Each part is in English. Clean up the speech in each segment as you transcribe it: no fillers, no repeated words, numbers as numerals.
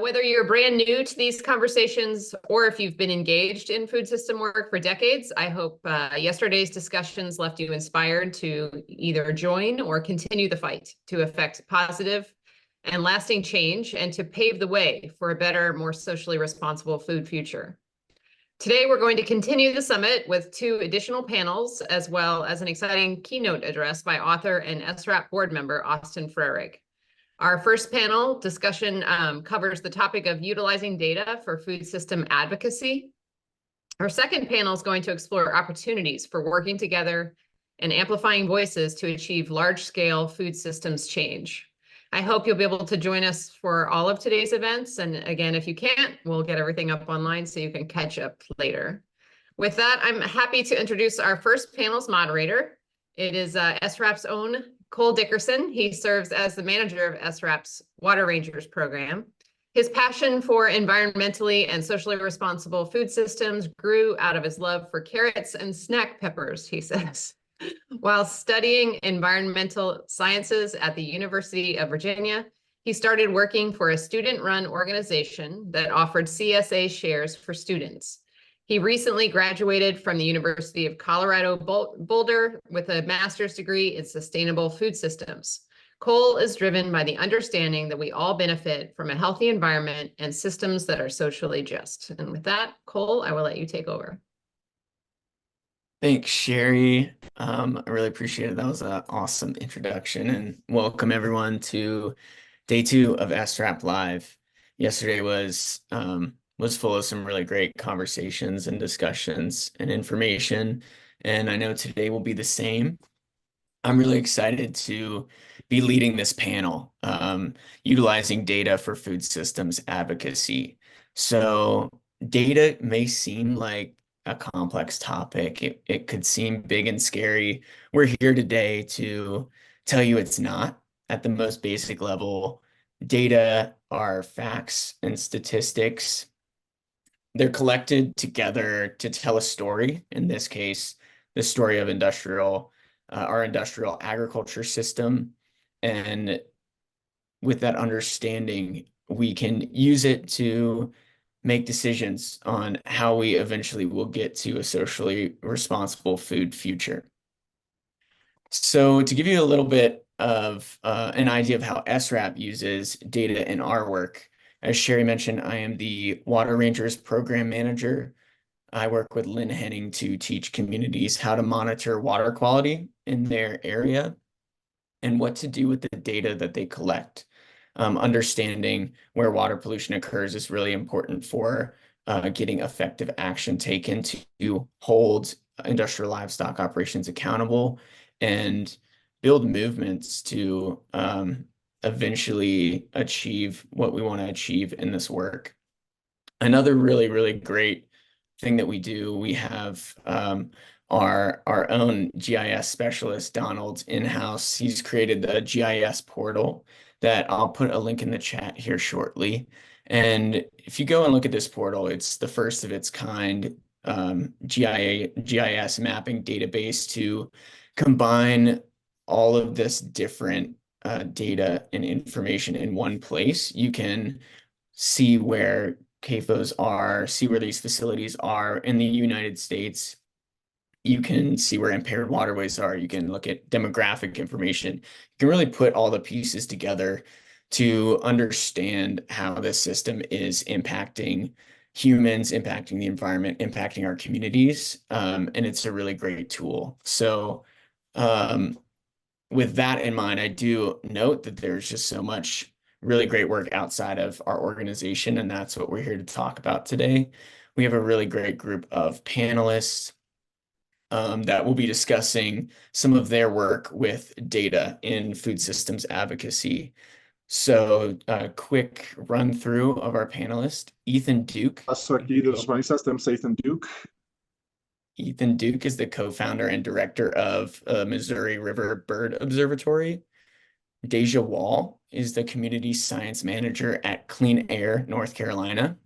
Whether you're brand new to these conversations or if you've been engaged in food system work for decades, I hope yesterday's discussions left you inspired to either join or continue the fight to effect positive and lasting change and to pave the way for a better, more socially responsible food future. Today, we're going to continue the summit with 2 additional panels, as well as an exciting keynote address by author and SRAP board member, Austin Frerick. Our first panel discussion covers the topic of utilizing data for food system advocacy. Our second panel is going to explore opportunities for working together and amplifying voices to achieve large-scale food systems change. I hope you'll be able to join us for all of today's events. And again, if you can't, we'll get everything up online so you can catch up later. With that, I'm happy to introduce our first panel's moderator. It is SRAP's own Cole Dickerson. He serves as the manager of SRAP's Water Rangers program. His passion for environmentally and socially responsible food systems grew out of his love for carrots and snack peppers, he says. While studying environmental sciences at the University of Virginia, he started working for a student-run organization that offered CSA shares for students. He recently graduated from the University of Colorado Boulder with a master's degree in sustainable food systems. Cole is driven by the understanding that we all benefit from a healthy environment and systems that are socially just. And with that, Cole, I will let you take over. Thanks, Sherry. I really appreciate it. That was an awesome introduction, and welcome everyone to day 2 of SRAP Live. Yesterday was full of some really great conversations and discussions and information, and I know today will be the same. I'm really excited to be leading this panel, utilizing data for food systems advocacy. So data may seem like a complex topic. It could seem big and scary. We're here today to tell you it's not. At the most basic level, data are facts and statistics. They're collected together to tell a story. In this case, the story of our industrial agriculture system. And with that understanding, we can use it to make decisions on how we eventually will get to a socially responsible food future. So to give you a little bit of an idea of how SRAP uses data in our work, as Sherry mentioned, I am the Water Rangers program manager. I work with Lynn Henning to teach communities how to monitor water quality in their area and what to do with the data that they collect. Understanding where water pollution occurs is really important for getting effective action taken to hold industrial livestock operations accountable and build movements to eventually achieve what we want to achieve in this work. Another really, really great thing that we do, we have our own GIS specialist, Donald, in-house. He's created the GIS portal that I'll put a link in the chat here shortly. And if you go and look at this portal, it's the first of its kind GIS mapping database to combine all of this different data and information in one place. You can see where CAFOs are, see where these facilities are in the United States. You can see where impaired waterways are. You can look at demographic information. You can really put all the pieces together to understand how this system is impacting humans, impacting the environment, impacting our communities. And it's a really great tool. So with that in mind, I do note that there's just so much really great work outside of our organization, and that's what we're here to talk about today. We have a really great group of panelists that will be discussing some of their work with data in food systems advocacy. So a quick run through of our panelists. Ethan Duke. Aqui dos jornalistas Ethan Duke. Ethan Duke is the co-founder and director of Missouri River Bird Observatory. Daisha Wall is the community science manager at CleanAIRE, North Carolina.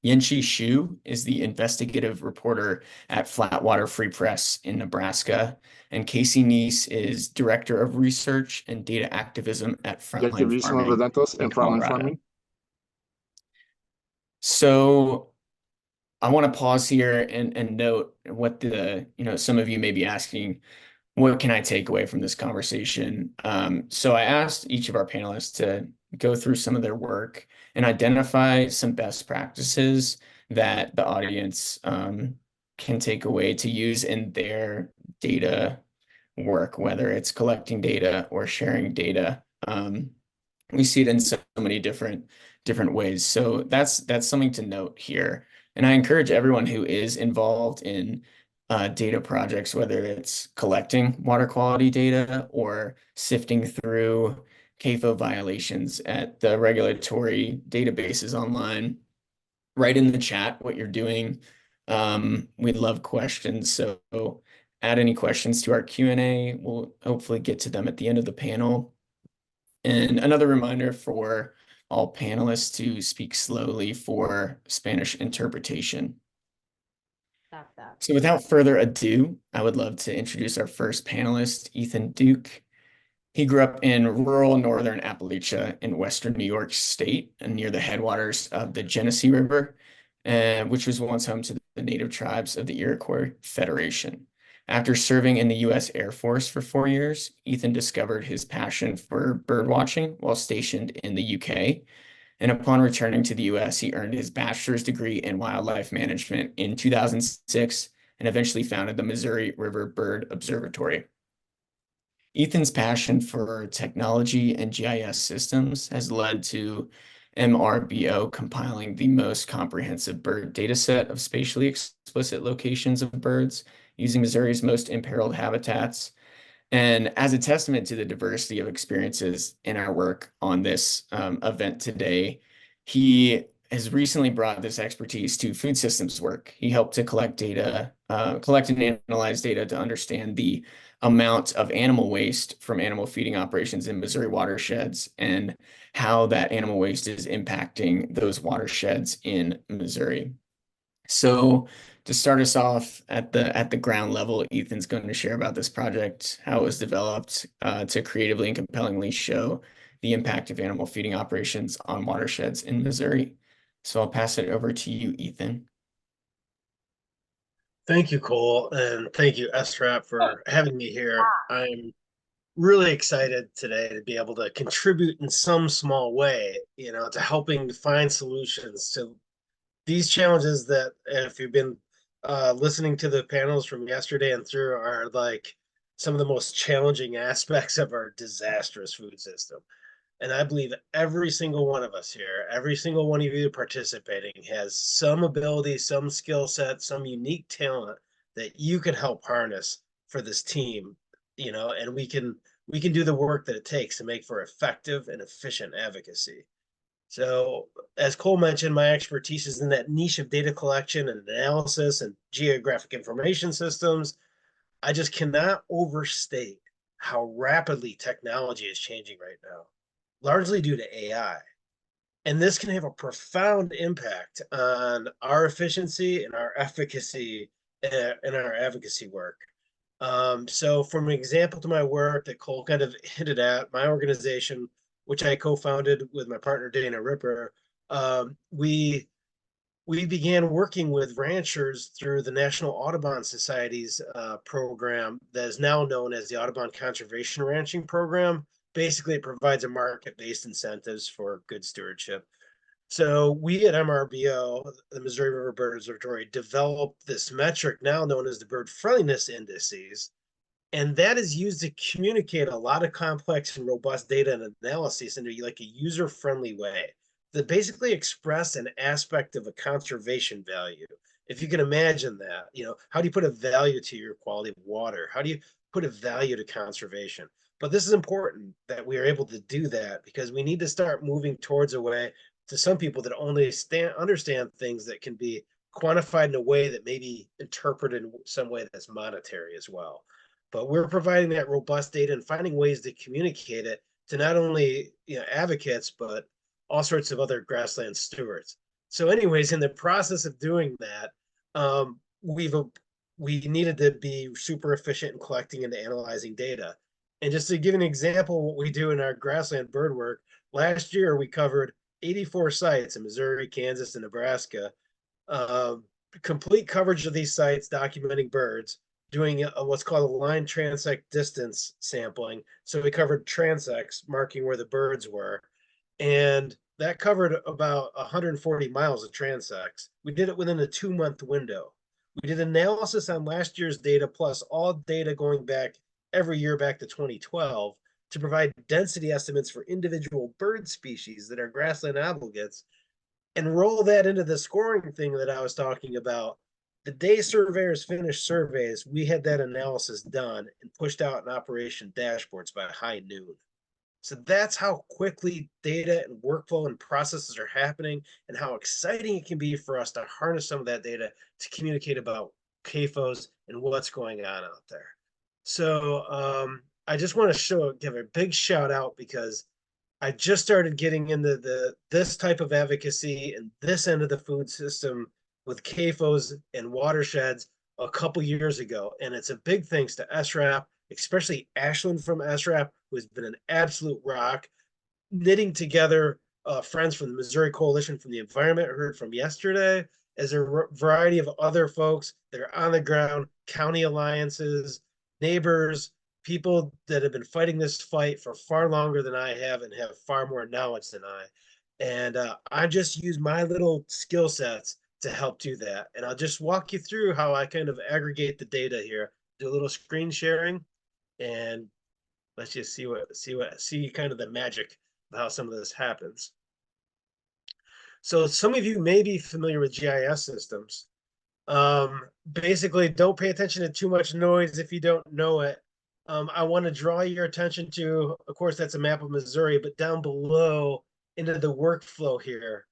Yanqi Xu is the investigative reporter at Flatwater Free Press in Nebraska. And Kasey Neiss is director of research and data activism at FrontLine Farming in Colorado. So I want to pause here and note what some of you may be asking, what can I take away from this conversation? So I asked each of our panelists to go through some of their work and identify some best practices that the audience can take away to use in their data work, whether it's collecting data or sharing data. We see it in so many different ways. So that's something to note here. And I encourage everyone who is involved in data projects, whether it's collecting water quality data or sifting through CAFO violations at the regulatory databases online, write in the chat what you're doing. We'd love questions. So add any questions to our Q&A. We'll hopefully get to them at the end of the panel. And another reminder for all panelists to speak slowly for Spanish interpretation. Stop that. So without further ado, I would love to introduce our first panelist, Ethan Duke. He grew up in rural northern Appalachia in western New York State and near the headwaters of the Genesee River, which was once home to the native tribes of the Iroquois Federation. After serving in the U.S. Air Force for 4 years, Ethan discovered his passion for bird watching while stationed in the UK. And upon returning to the U.S., he earned his bachelor's degree in wildlife management in 2006 and eventually founded the Missouri River Bird Observatory. Ethan's passion for technology and GIS systems has led to MRBO compiling the most comprehensive bird data set of spatially explicit locations of birds using Missouri's most imperiled habitats. And as a testament to the diversity of experiences in our work on this event today, he has recently brought this expertise to food systems work. He helped to collect and analyze data to understand the amount of animal waste from animal feeding operations in Missouri watersheds and how that animal waste is impacting those watersheds in Missouri. So to start us off at the ground level, Ethan's going to share about this project, how it was developed to creatively and compellingly show the impact of animal feeding operations on watersheds in Missouri. So I'll pass it over to you, Ethan. Thank you, Cole, and thank you, SRAP, for having me here. I'm really excited today to be able to contribute in some small way, to helping find solutions to these challenges that, if you've been listening to the panels from yesterday and through, are like some of the most challenging aspects of our disastrous food system. And I believe every single one of us here, every single one of you participating has some ability, some skill set, some unique talent that you can help harness for this team, and we can do the work that it takes to make for effective and efficient advocacy. So as Cole mentioned, my expertise is in that niche of data collection and analysis and geographic information systems. I just cannot overstate how rapidly technology is changing right now, largely due to AI. And this can have a profound impact on our efficiency and our efficacy in our advocacy work. So from an example to my work that Cole kind of hinted at, my organization, which I co-founded with my partner, Dana Ripper, we began working with ranchers through the National Audubon Society's program that is now known as the Audubon Conservation Ranching Program. Basically, it provides a market-based incentives for good stewardship. So we at MRBO, the Missouri River Bird Observatory, developed this metric now known as the bird friendliness indices. And that is used to communicate a lot of complex and robust data and analysis into like a user-friendly way that basically express an aspect of a conservation value. If you can imagine that, how do you put a value to your quality of water? How do you put a value to conservation? But this is important that we are able to do that because we need to start moving towards a way to some people that only understand things that can be quantified in a way that may be interpreted in some way that's monetary as well. But we're providing that robust data and finding ways to communicate it to not only advocates, but all sorts of other grassland stewards. So anyways, in the process of doing that, we needed to be super efficient in collecting and analyzing data. And just to give an example of what we do in our grassland bird work, last year we covered 84 sites in Missouri, Kansas, and Nebraska. Complete coverage of these sites documenting birds, doing what's called a line transect distance sampling. So we covered transects, marking where the birds were. And that covered about 140 miles of transects. We did it within a 2-month window. We did analysis on last year's data plus all data going back every year back to 2012 to provide density estimates for individual bird species that are grassland obligates, and roll that into the scoring thing that I was talking about. The day surveyors finished surveys, we had that analysis done and pushed out in operation dashboards by high noon. So that's how quickly data and workflow and processes are happening, and how exciting it can be for us to harness some of that data to communicate about CAFOs and what's going on out there. So I just want to give a big shout out, because I just started getting into this type of advocacy and this end of the food system with CAFOs and watersheds a couple years ago. And it's a big thanks to SRAP, especially Ashlyn from SRAP, who's been an absolute rock, knitting together friends from the Missouri Coalition for the Environment, I heard from yesterday, as a variety of other folks that are on the ground, county alliances, neighbors, people that have been fighting this fight for far longer than I have and have far more knowledge than I. And I just use my little skill sets to help do that. And I'll just walk you through how I kind of aggregate the data here, do a little screen sharing, and let's just see kind of the magic of how some of this happens. So some of you may be familiar with GIS systems. Basically, don't pay attention to too much noise if you don't know it. I want to draw your attention to, of course, that's a map of Missouri, but down below into the workflow here.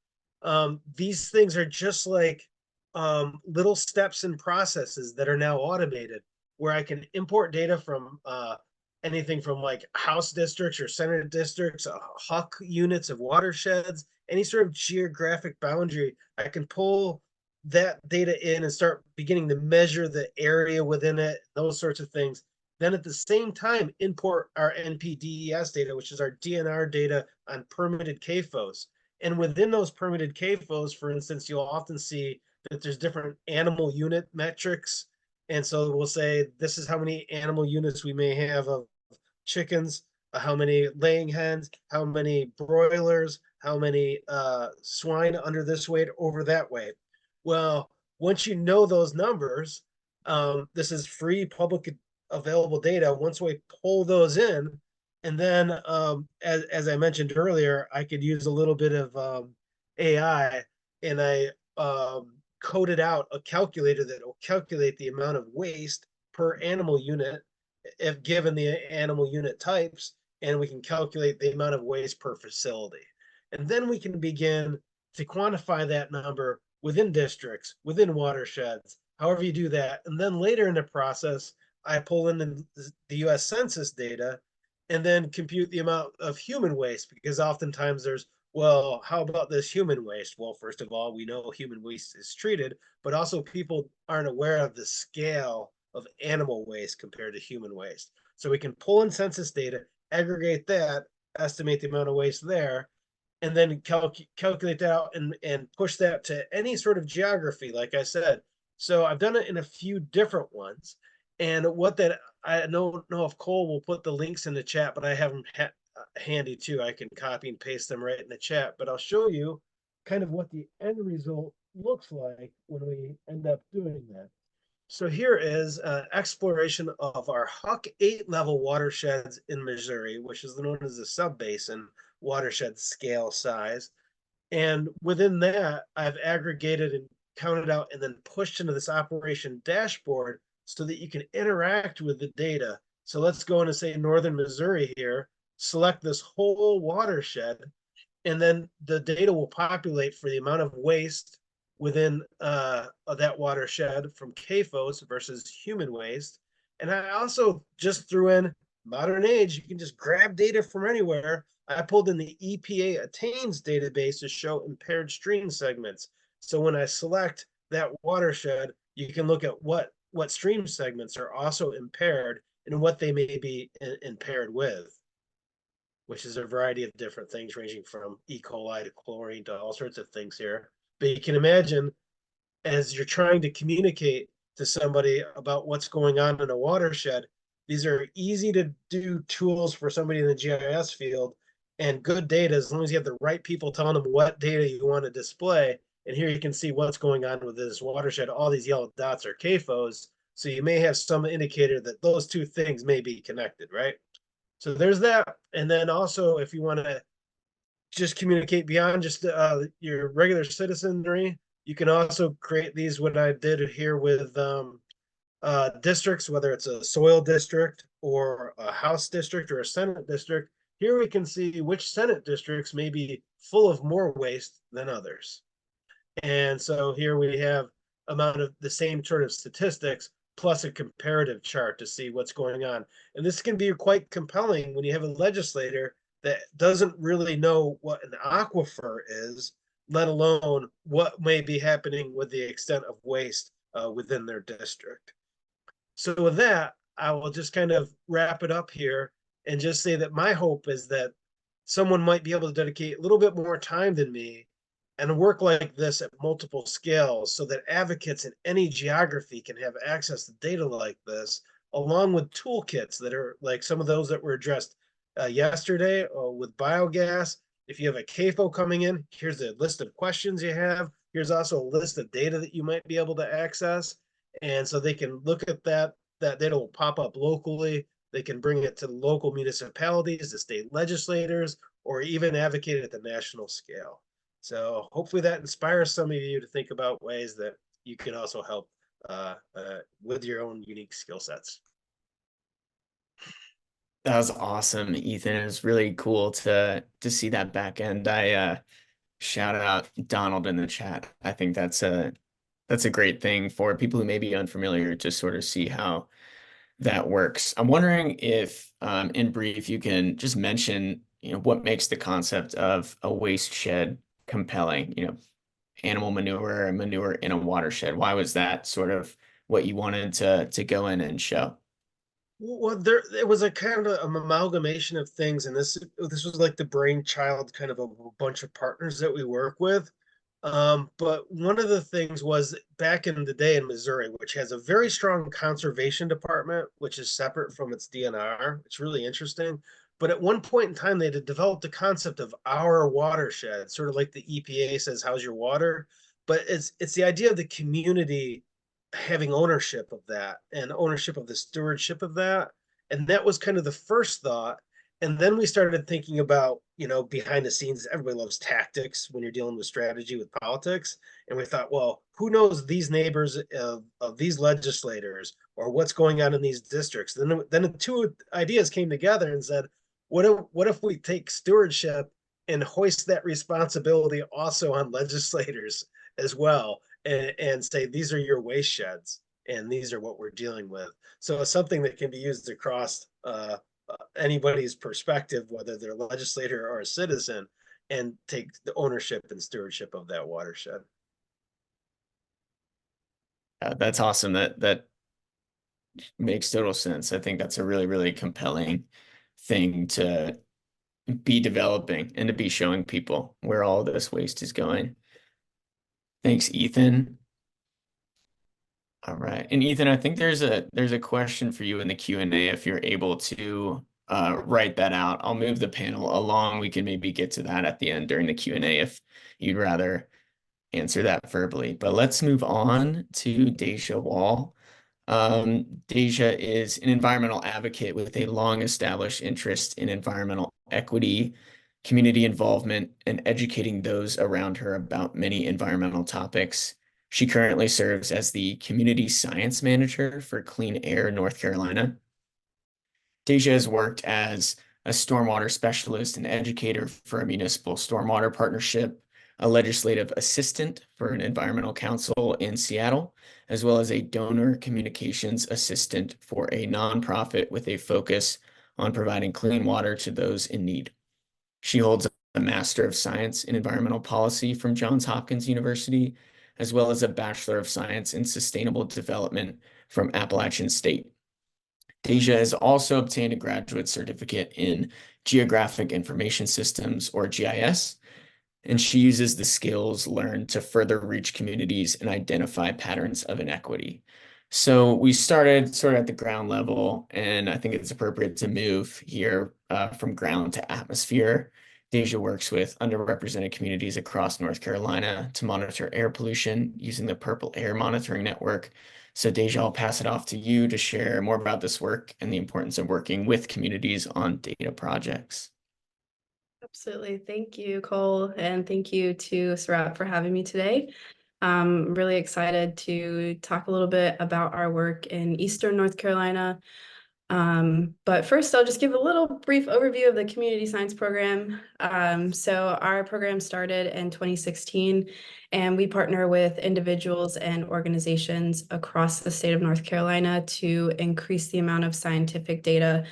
These things are just like little steps and processes that are now automated, where I can import data from anything from like House districts or Senate districts, HUC units of watersheds, any sort of geographic boundary. I can pull that data in and start beginning to measure the area within it, those sorts of things. Then at the same time, import our NPDES data, which is our DNR data on permitted CAFOs. And within those permitted CAFOs, for instance, you'll often see that there's different animal unit metrics. And so we'll say, this is how many animal units we may have of chickens, how many laying hens, how many broilers, how many swine under this weight, over that weight. Well, once you know those numbers, this is free public available data. Once we pull those in, and then as I mentioned earlier, I could use a little bit of AI, and I coded out a calculator that will calculate the amount of waste per animal unit if given the animal unit types, and we can calculate the amount of waste per facility. And then we can begin to quantify that number within districts, within watersheds, however you do that. And then later in the process, I pull in the US Census data and then compute the amount of human waste, because oftentimes there's, well, how about this human waste? Well, first of all, we know human waste is treated, but also people aren't aware of the scale of animal waste compared to human waste. So we can pull in census data, aggregate that, estimate the amount of waste there, and then calculate that out and push that to any sort of geography, like I said. So I've done it in a few different ones. And what that, I don't know if Cole will put the links in the chat, but I have them handy too. I can copy and paste them right in the chat, but I'll show you kind of what the end result looks like when we end up doing that. So here is an exploration of our HUC 8-level watersheds in Missouri, which is known as the sub-basin watershed scale size. And within that, I've aggregated and counted out and then pushed into this operation dashboard so that you can interact with the data. So let's go in and say Northern Missouri here, select this whole watershed, and then the data will populate for the amount of waste within that watershed from CAFOs versus human waste. And I also just threw in modern age, you can just grab data from anywhere. I pulled in the EPA Attains database to show impaired stream segments. So when I select that watershed, you can look at what stream segments are also impaired and what they may be impaired with. which is a variety of different things ranging from E. coli to chlorine to all sorts of things here. But you can imagine as you're trying to communicate to somebody about what's going on in a watershed, these are easy to do tools for somebody in the GIS field and good data as long as you have the right people telling them what data you want to display. And here you can see what's going on with this watershed. All these yellow dots are CAFOs. So you may have some indicator that those two things may be connected, right? So there's that. And then also, if you want to just communicate beyond just your regular citizenry, you can also create these, what I did here with districts, whether it's a soil district or a House district or a Senate district. Here we can see which Senate districts may be full of more waste than others. And so here we have amount of the same sort of statistics plus a comparative chart to see what's going on. And this can be quite compelling when you have a legislator that doesn't really know what an aquifer is, let alone what may be happening with the extent of waste within their district. So with that, I will just kind of wrap it up here and just say that my hope is that someone might be able to dedicate a little bit more time than me and work like this at multiple scales so that advocates in any geography can have access to data like this, along with toolkits that are like some of those that were addressed yesterday with biogas. If you have a CAFO coming in, here's a list of questions you have. Here's also a list of data that you might be able to access. And so they can look at that data will pop up locally. They can bring it to local municipalities, the state legislators, or even advocate at the national scale. So hopefully that inspires some of you to think about ways that you can also help with your own unique skill sets. That was awesome, Ethan. It was really cool to see that back end. I shout out Donald in the chat. I think that's a great thing for people who may be unfamiliar to sort of see how that works. I'm wondering if, in brief, you can just mention, what makes the concept of a waste shed compelling, animal manure and manure in a watershed. Why was that sort of what you wanted to go in and show? Well, it was a kind of an amalgamation of things, and this was like the brainchild kind of a bunch of partners that we work with. But one of the things was back in the day in Missouri, which has a very strong conservation department, which is separate from its DNR. It's really interesting. But at one point in time, they had developed the concept of our watershed, sort of like the EPA says, "How's your water?" But it's the idea of the community having ownership of that and ownership of the stewardship of that. And that was kind of the first thought. And then we started thinking about, behind the scenes, everybody loves tactics when you're dealing with strategy with politics. And we thought, well, who knows these neighbors of these legislators or what's going on in these districts? Then the two ideas came together and said, what if we take stewardship and hoist that responsibility also on legislators as well? And say, these are your waste sheds and these are what we're dealing with. So it's something that can be used across anybody's perspective, whether they're a legislator or a citizen, and take the ownership and stewardship of that watershed. That's awesome. That makes total sense. I think that's a really, really compelling thing to be developing and to be showing people where all this waste is going. Thanks, Ethan. All right. And Ethan, I think there's a question for you in the Q&A if you're able to write that out. I'll move the panel along. We can maybe get to that at the end during the Q&A if you'd rather answer that verbally. But let's move on to Daisha Wall. Daisha is an environmental advocate with a long-established interest in environmental equity, community involvement, and educating those around her about many environmental topics. She currently serves as the Community Science Manager for CleanAIRE North Carolina. Daisha has worked as a stormwater specialist and educator for a municipal stormwater partnership, a legislative assistant for an environmental council in Seattle, as well as a donor communications assistant for a nonprofit with a focus on providing clean water to those in need. She holds a Master of Science in Environmental Policy from Johns Hopkins University, as well as a Bachelor of Science in Sustainable Development from Appalachian State. Daisha has also obtained a graduate certificate in Geographic Information Systems, or GIS, and she uses the skills learned to further reach communities and identify patterns of inequity. So we started sort of at the ground level, and I think it's appropriate to move here from ground to atmosphere. Daisha works with underrepresented communities across North Carolina to monitor air pollution using the Purple Air Monitoring Network. So Daisha, I'll pass it off to you to share more about this work and the importance of working with communities on data projects. Absolutely. Thank you, Cole, and thank you to SRAP for having me today. I'm really excited to talk a little bit about our work in Eastern North Carolina. But first, I'll just give a little brief overview of the community science program. So our program started in 2016, and we partner with individuals and organizations across the state of North Carolina to increase the amount of scientific data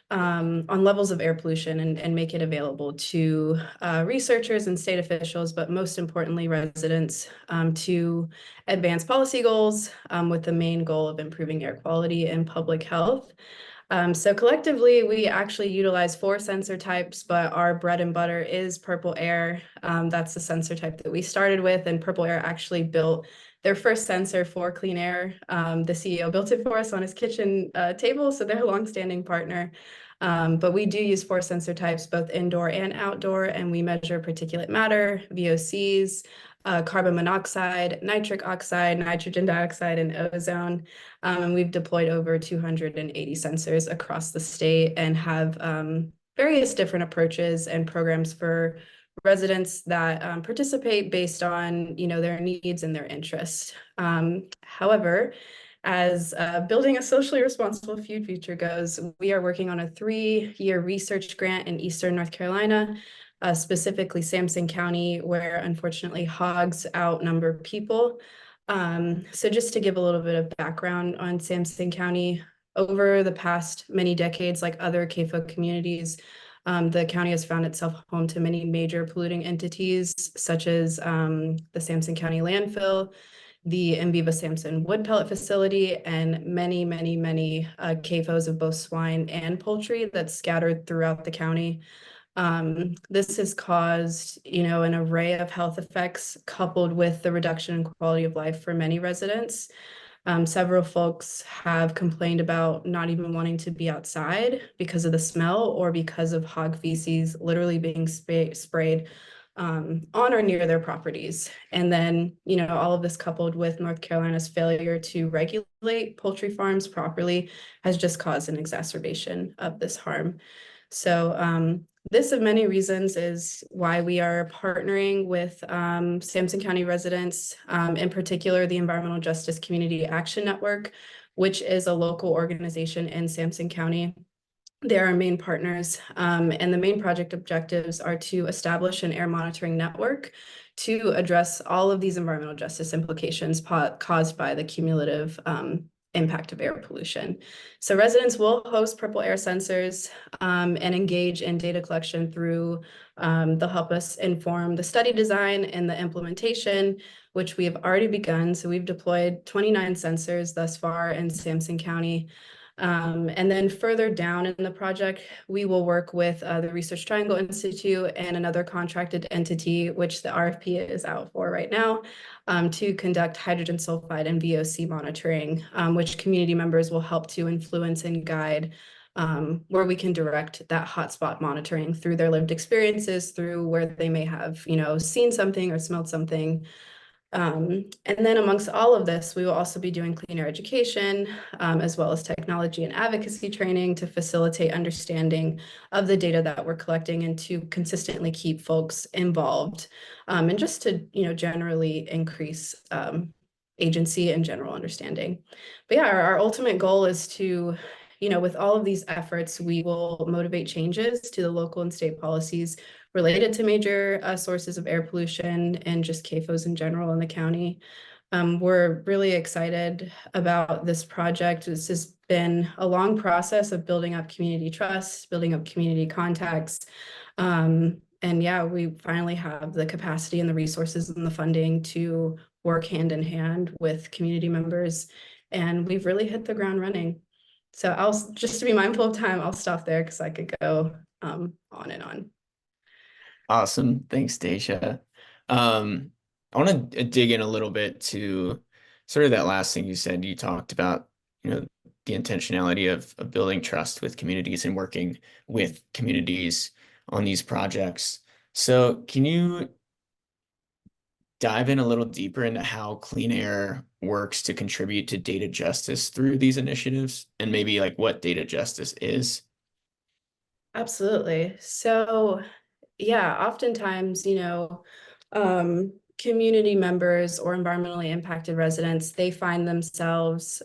on levels of air pollution and make it available to researchers and state officials, but most importantly, residents, to advance policy goals with the main goal of improving air quality and public health. So collectively, we actually utilize 4 sensor types, but our bread and butter is Purple Air. That's the sensor type that we started with, and Purple Air actually built their first sensor for CleanAIRE. The CEO built it for us on his kitchen table, so they're a longstanding partner. But we do use 4 sensor types, both indoor and outdoor, and we measure particulate matter, VOCs, carbon monoxide, nitric oxide, nitrogen dioxide, and ozone. And we've deployed over 280 sensors across the state and have various different approaches and programs for residents that participate based on, their needs and their interests. However, as building a socially responsible food future goes, we are working on a 3-year research grant in Eastern North Carolina, specifically Sampson County, where unfortunately hogs outnumber people. So just to give a little bit of background on Sampson County, over the past many decades, like other CAFO communities, the county has found itself home to many major polluting entities, such as the Sampson County landfill, the Enviva Sampson wood pellet facility, and many CAFOs of both swine and poultry that's scattered throughout the county. This has caused, an array of health effects coupled with the reduction in quality of life for many residents. Several folks have complained about not even wanting to be outside because of the smell or because of hog feces literally being sprayed on or near their properties. And then, all of this coupled with North Carolina's failure to regulate poultry farms properly has just caused an exacerbation of this harm. So this, of many reasons, is why we are partnering with Sampson County residents, in particular, the Environmental Justice Community Action Network, which is a local organization in Sampson County. They're our main partners, and the main project objectives are to establish an air monitoring network to address all of these environmental justice implications caused by the cumulative impact of air pollution. So residents will host Purple Air sensors and engage in data collection through, they'll help us inform the study design and the implementation, which we have already begun. So we've deployed 29 sensors thus far in Sampson County. And then further down in the project, we will work with the Research Triangle Institute and another contracted entity, which the RFP is out for right now, to conduct hydrogen sulfide and VOC monitoring, which community members will help to influence and guide, where we can direct that hotspot monitoring through their lived experiences, through where they may have, seen something or smelled something. And then amongst all of this, we will also be doing clean air education, as well as technology and advocacy training to facilitate understanding of the data that we're collecting and to consistently keep folks involved, and just to, generally increase agency and general understanding. But yeah, our ultimate goal is to, with all of these efforts, we will motivate changes to the local and state policies related to major sources of air pollution and just CAFOs in general in the county. We're really excited about this project. This has been a long process of building up community trust, building up community contacts. And yeah, we finally have the capacity and the resources and the funding to work hand in hand with community members. And we've really hit the ground running. So just to be mindful of time, I'll stop there because I could go on and on. Awesome. Thanks, Daisha. I want to dig in a little bit to sort of that last thing you said. You talked about, the intentionality of building trust with communities and working with communities on these projects. So can you dive in a little deeper into how CleanAIRE works to contribute to data justice through these initiatives, and maybe like what data justice is? Absolutely. So yeah, oftentimes, community members or environmentally impacted residents, they find themselves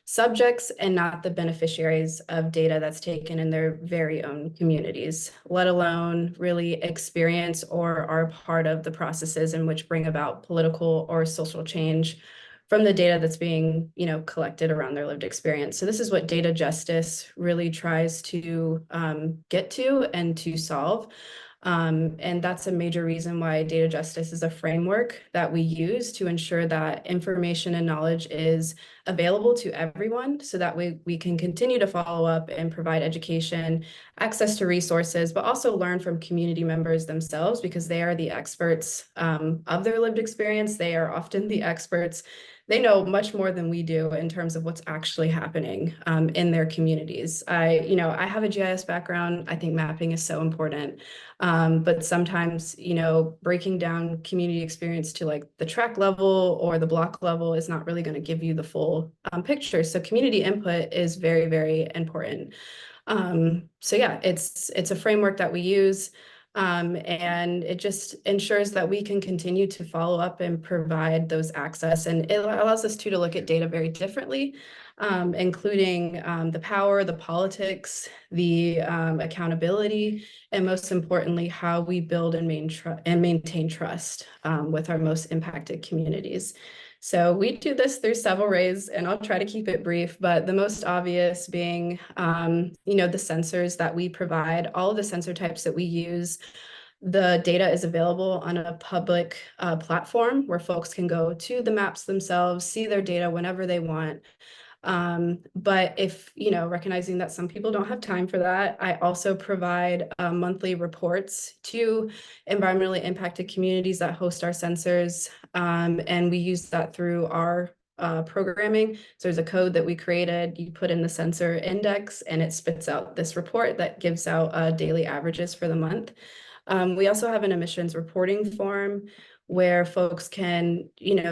subjects and not the beneficiaries of data that's taken in their very own communities, let alone really experience or are part of the processes in which bring about political or social change from the data that's being, collected around their lived experience. So this is what data justice really tries to get to and to solve. And that's a major reason why data justice is a framework that we use to ensure that information and knowledge is available to everyone, so that we can continue to follow up and provide education, access to resources, but also learn from community members themselves, because they are the experts of their lived experience. They are often the experts. They know much more than we do in terms of what's actually happening in their communities. I have a GIS background. I think mapping is so important. But sometimes, breaking down community experience to like the tract level or the block level is not really going to give you the full picture. So community input is very, very important. So yeah, it's a framework that we use. And it just ensures that we can continue to follow up and provide those access. And it allows us to look at data very differently, including the power, the politics, the accountability, and most importantly, how we build and maintain trust with our most impacted communities. So we do this through several ways, and I'll try to keep it brief, but the most obvious being, the sensors that we provide, all of the sensor types that we use. The data is available on a public platform where folks can go to the maps themselves, see their data whenever they want. But if, recognizing that some people don't have time for that, I also provide monthly reports to environmentally impacted communities that host our sensors. And we use that through our programming. So there's a code that we created. You put in the sensor index and it spits out this report that gives out daily averages for the month. We also have an emissions reporting form where folks can,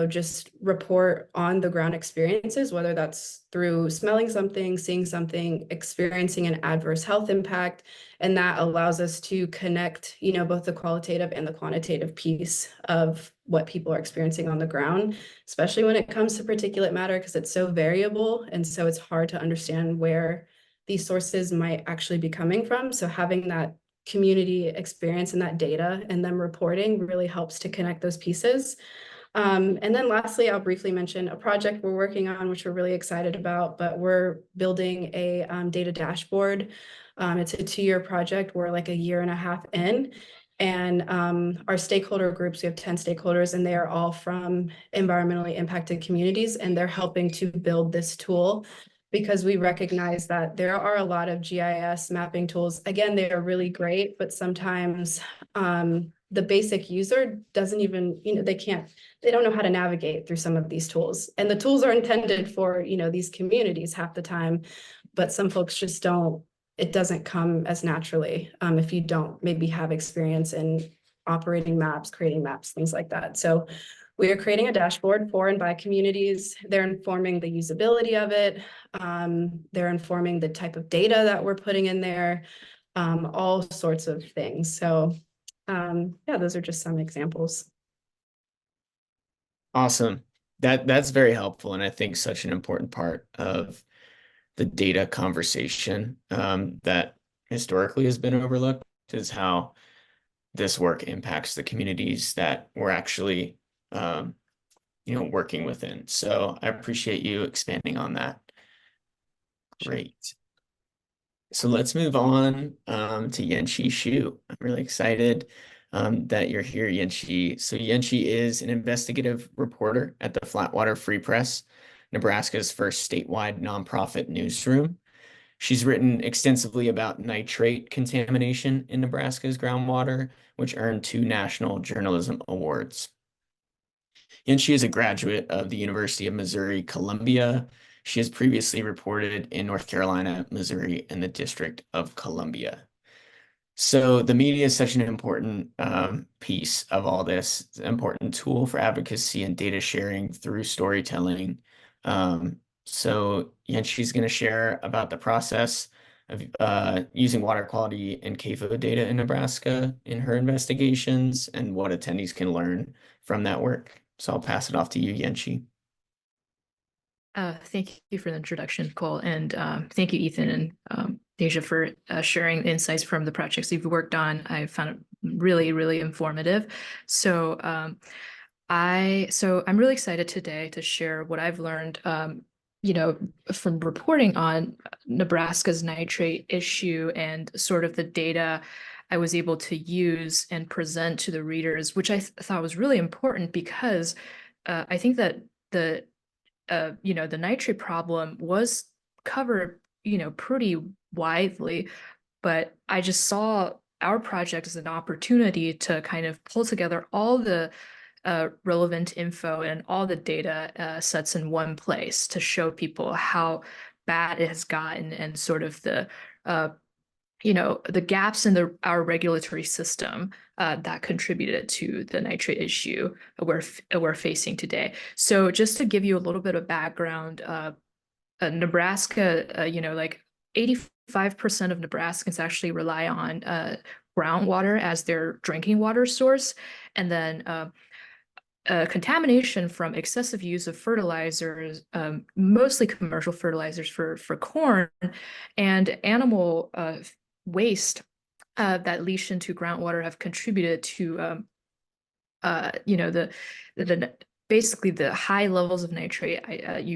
just report on the ground experiences, whether that's through smelling something, seeing something, experiencing an adverse health impact. And that allows us to connect, both the qualitative and the quantitative piece of what people are experiencing on the ground, especially when it comes to particulate matter, because it's so variable. And so it's hard to understand where these sources might actually be coming from. So having that community experience and that data and them reporting really helps to connect those pieces. And then lastly, I'll briefly mention a project we're working on, which we're really excited about, but we're building a data dashboard. It's a 2-year project. We're like a year and a half in. And our stakeholder groups, we have 10 stakeholders, and they are all from environmentally impacted communities, and they're helping to build this tool, because we recognize that there are a lot of GIS mapping tools. Again, they are really great, but sometimes the basic user doesn't even, they don't know how to navigate through some of these tools. And the tools are intended for, these communities half the time, but some folks just don't, it doesn't come as naturally if you don't maybe have experience in operating maps, creating maps, things like that. So we are creating a dashboard for and by communities. They're informing the usability of it. They're informing the type of data that we're putting in there, all sorts of things. So yeah, those are just some examples. Awesome. That's very helpful, and I think such an important part of the data conversation that historically has been overlooked is how this work impacts the communities that we're actually working within. So I appreciate you expanding on that. Great. So let's move on to Yanqi Xu. I'm really excited that you're here, Yanqi. So Yanqi is an investigative reporter at the Flatwater Free Press. Nebraska's first statewide nonprofit newsroom. She's written extensively about nitrate contamination in Nebraska's groundwater, which earned 2 national journalism awards. And she is a graduate of the University of Missouri-Columbia. She has previously reported in North Carolina, Missouri, and the District of Columbia. So the media is such an important piece of all this. It's an important tool for advocacy and data sharing through storytelling. So Yanqi's going to share about the process of using water quality and CAFO data in Nebraska in her investigations and what attendees can learn from that work. So I'll pass it off to you, Yanqi. Thank you for the introduction, Cole, and thank you, Ethan and Daisha, for sharing insights from the projects you've worked on. I found it really, really informative. So I'm really excited today to share what I've learned, from reporting on Nebraska's nitrate issue and sort of the data I was able to use and present to the readers, which I thought was really important because I think that the nitrate problem was covered, pretty widely, but I just saw our project as an opportunity to kind of pull together all the relevant info and all the data sets in one place to show people how bad it has gotten and sort of the gaps in our regulatory system that contributed to the nitrate issue we're facing today. So just to give you a little bit of background, Nebraska, like 85% of Nebraskans actually rely on groundwater as their drinking water source. And then contamination from excessive use of fertilizers, mostly commercial fertilizers for corn, and animal waste that leach into groundwater have contributed to basically the high levels of nitrate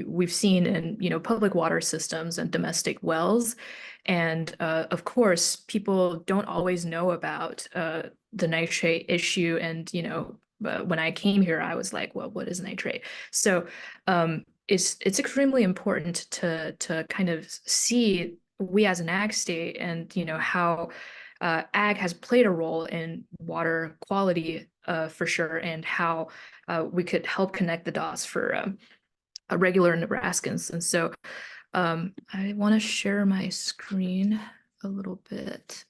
we've seen in public water systems and domestic wells. And of course, people don't always know about the nitrate issue. And when I came here, I was like, well, what is nitrate? So it's extremely important to kind of see we as an ag state and how ag has played a role in water quality for sure, and how we could help connect the dots for regular Nebraskans. And so I want to share my screen a little bit.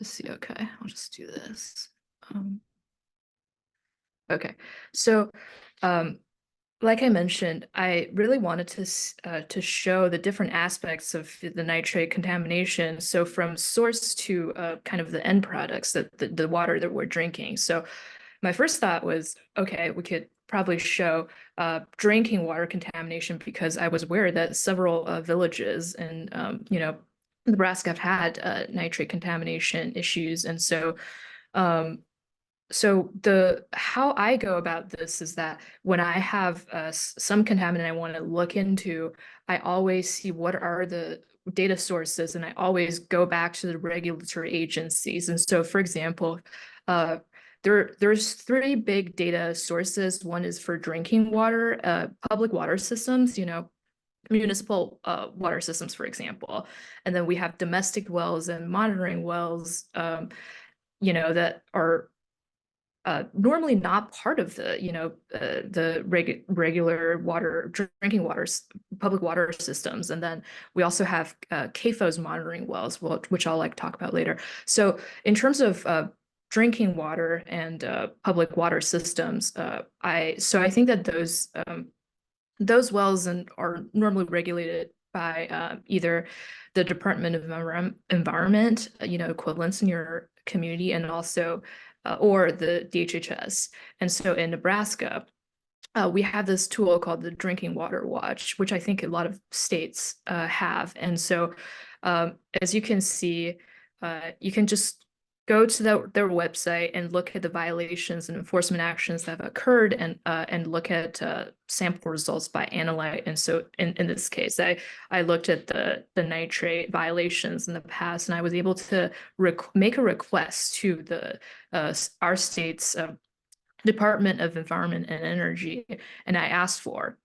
Let's see. Okay, I'll just do this. Okay, so like I mentioned, I really wanted to show the different aspects of the nitrate contamination. So from source to kind of the end products, the water that we're drinking. So my first thought was, okay, we could probably show drinking water contamination, because I was aware that several villages in Nebraska have had nitrate contamination issues. And so how I go about this is that when I have some contaminant I want to look into, I always see what are the data sources, and I always go back to the regulatory agencies. And so, for example, there's 3 big data sources. One is for drinking water, public water systems, municipal water systems, for example. And then we have domestic wells and monitoring wells, that are normally not part of the regular drinking water, public water systems. And then we also have CAFO's monitoring wells, which I'll talk about later. So in terms of drinking water and public water systems, I think that those wells are normally regulated by either the Department of Environment, equivalents in your community, and also or the DHHS. And so in Nebraska, we have this tool called the Drinking Water Watch, which I think a lot of states have. And so as you can see, you can just go to their website and look at the violations and enforcement actions that have occurred, and look at sample results by analyte. And so in this case, I looked at the nitrate violations in the past, and I was able to make a request to our state's Department of Environment and Energy, and I asked for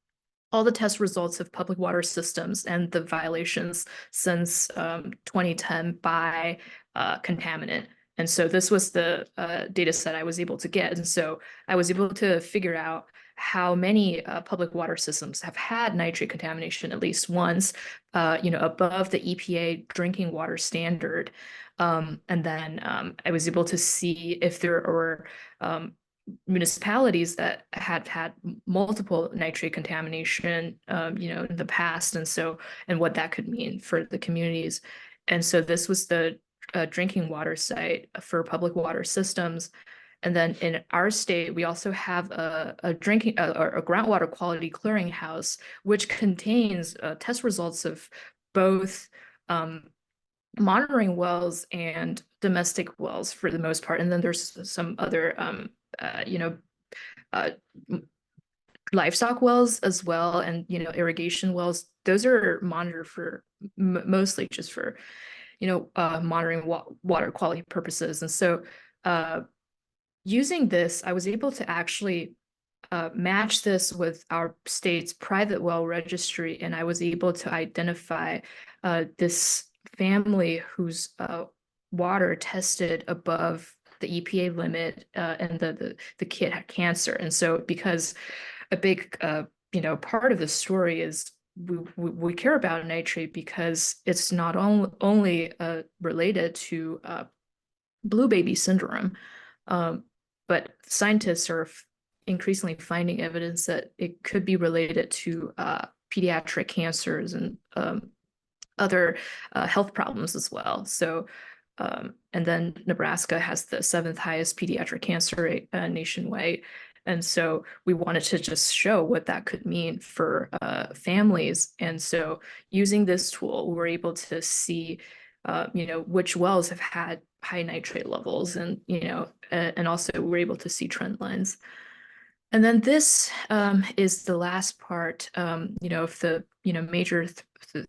all the test results of public water systems and the violations since 2010 by contaminant. And so this was the data set I was able to get. And so I was able to figure out how many public water systems have had nitrate contamination at least once, above the EPA drinking water standard. And then I was able to see if there were municipalities that had multiple nitrate contamination, in the past, and what that could mean for the communities. And so this was the drinking water site for public water systems. And then in our state, we also have a groundwater quality clearinghouse, which contains test results of both monitoring wells and domestic wells for the most part. And then there's some other livestock wells as well, and irrigation wells. Those are monitored for mostly just for monitoring water quality purposes. And so using this, I was able to actually match this with our state's private well registry, and I was able to identify this family whose water tested above the EPA limit, and the kid had cancer. And so because a big part of the story is we care about nitrate because it's not only related to blue baby syndrome, but scientists are increasingly finding evidence that it could be related to pediatric cancers and other health problems as well. So, and then Nebraska has the 7th highest pediatric cancer rate nationwide. And so we wanted to just show what that could mean for families. And so using this tool, we're able to see, which wells have had high nitrate levels, and, and also we're able to see trend lines. And then this is the last part, of the, major,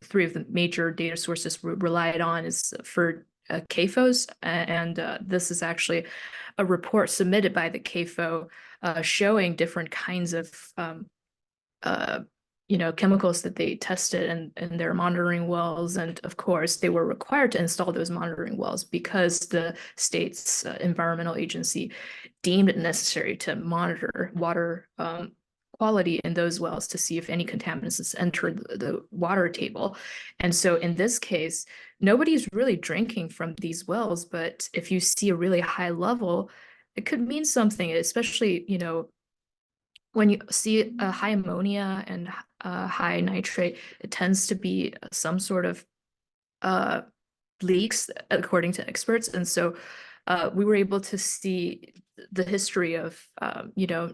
three of the major data sources we relied on is for CAFOs. And this is actually a report submitted by the CAFO showing different kinds of, chemicals that they tested in their monitoring wells. And of course, they were required to install those monitoring wells because the state's environmental agency deemed it necessary to monitor water quality in those wells to see if any contaminants has entered the water table. And so in this case, nobody's really drinking from these wells, but if you see a really high level, it could mean something, especially, when you see a high ammonia and high nitrate, it tends to be some sort of leaks, according to experts. And so we were able to see the history of,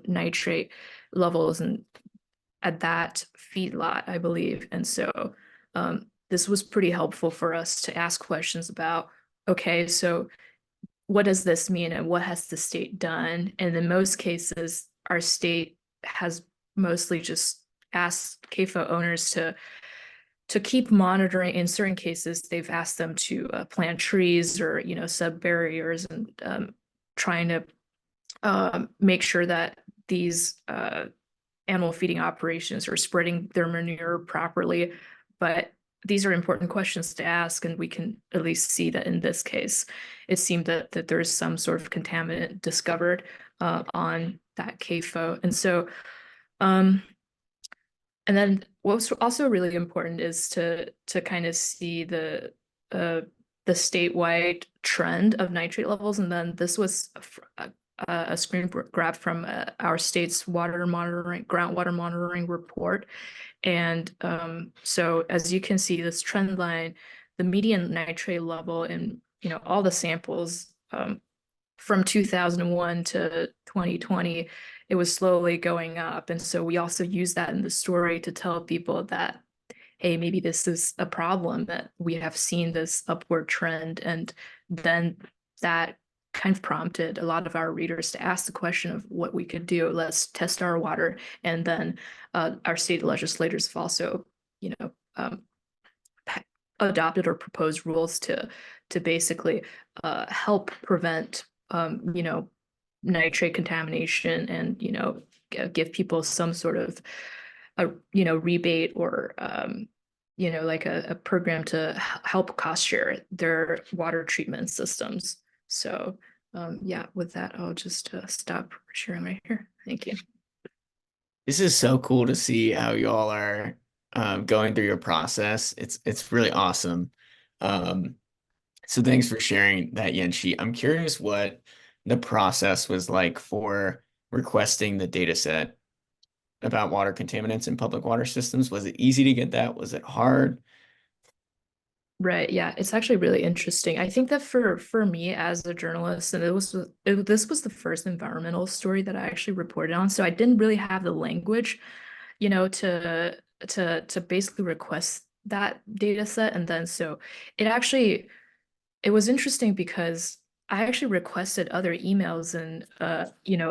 nitrate levels and at that feedlot, I believe. And so this was pretty helpful for us to ask questions about, okay, so what does this mean and what has the state done? And in most cases, our state has mostly just asked CAFO owners to keep monitoring. In certain cases, they've asked them to plant trees or, sub barriers, and trying to make sure that these animal feeding operations are spreading their manure properly. But these are important questions to ask, and we can at least see that in this case, it seemed that there's some sort of contaminant discovered on that CAFO. And so, and then what's also really important is to kind of see the statewide trend of nitrate levels. And then this was a screen grab from our state's groundwater monitoring report. And so as you can see, this trend line, the median nitrate level in all the samples from 2001 to 2020, it was slowly going up. And so we also use that in the story to tell people that, hey, maybe this is a problem, that we have seen this upward trend. And then that kind of prompted a lot of our readers to ask the question of what we could do. Let's test our water. And then our state legislators have also, adopted or proposed rules to basically help prevent, nitrate contamination and, give people some sort of a, rebate or, like a program to help cost share their water treatment systems. So yeah, with that, I'll just stop sharing right here. Thank you. This is so cool to see how y'all are going through your process. It's really awesome. So thanks for sharing that, Yanqi. I'm curious what the process was like for requesting the data set about water contaminants in public water systems. Was it easy to get that? Was it hard? Right. Yeah, it's actually really interesting. I think that for me as a journalist, and this was the first environmental story that I actually reported on, so I didn't really have the language, to basically request that data set, and then so it was interesting because I actually requested other emails and a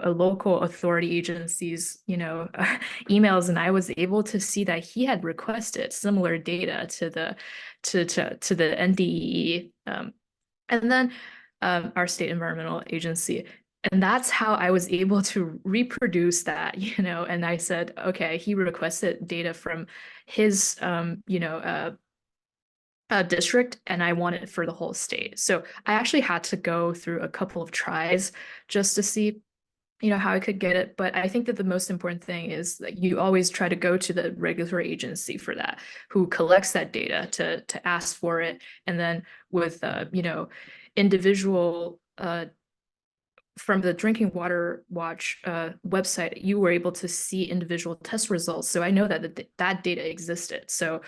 local authority agency's emails, and I was able to see that he had requested similar data to the NDE, and then our state environmental agency. And that's how I was able to reproduce that, and I said, okay, he requested data from his district, and I want it for the whole state. So I actually had to go through a couple of tries just to see, how I could get it. But I think that the most important thing is that you always try to go to the regulatory agency for that, who collects that data to ask for it. And then with, individual from the Drinking Water Watch website, you were able to see individual test results. So I know that that data existed. So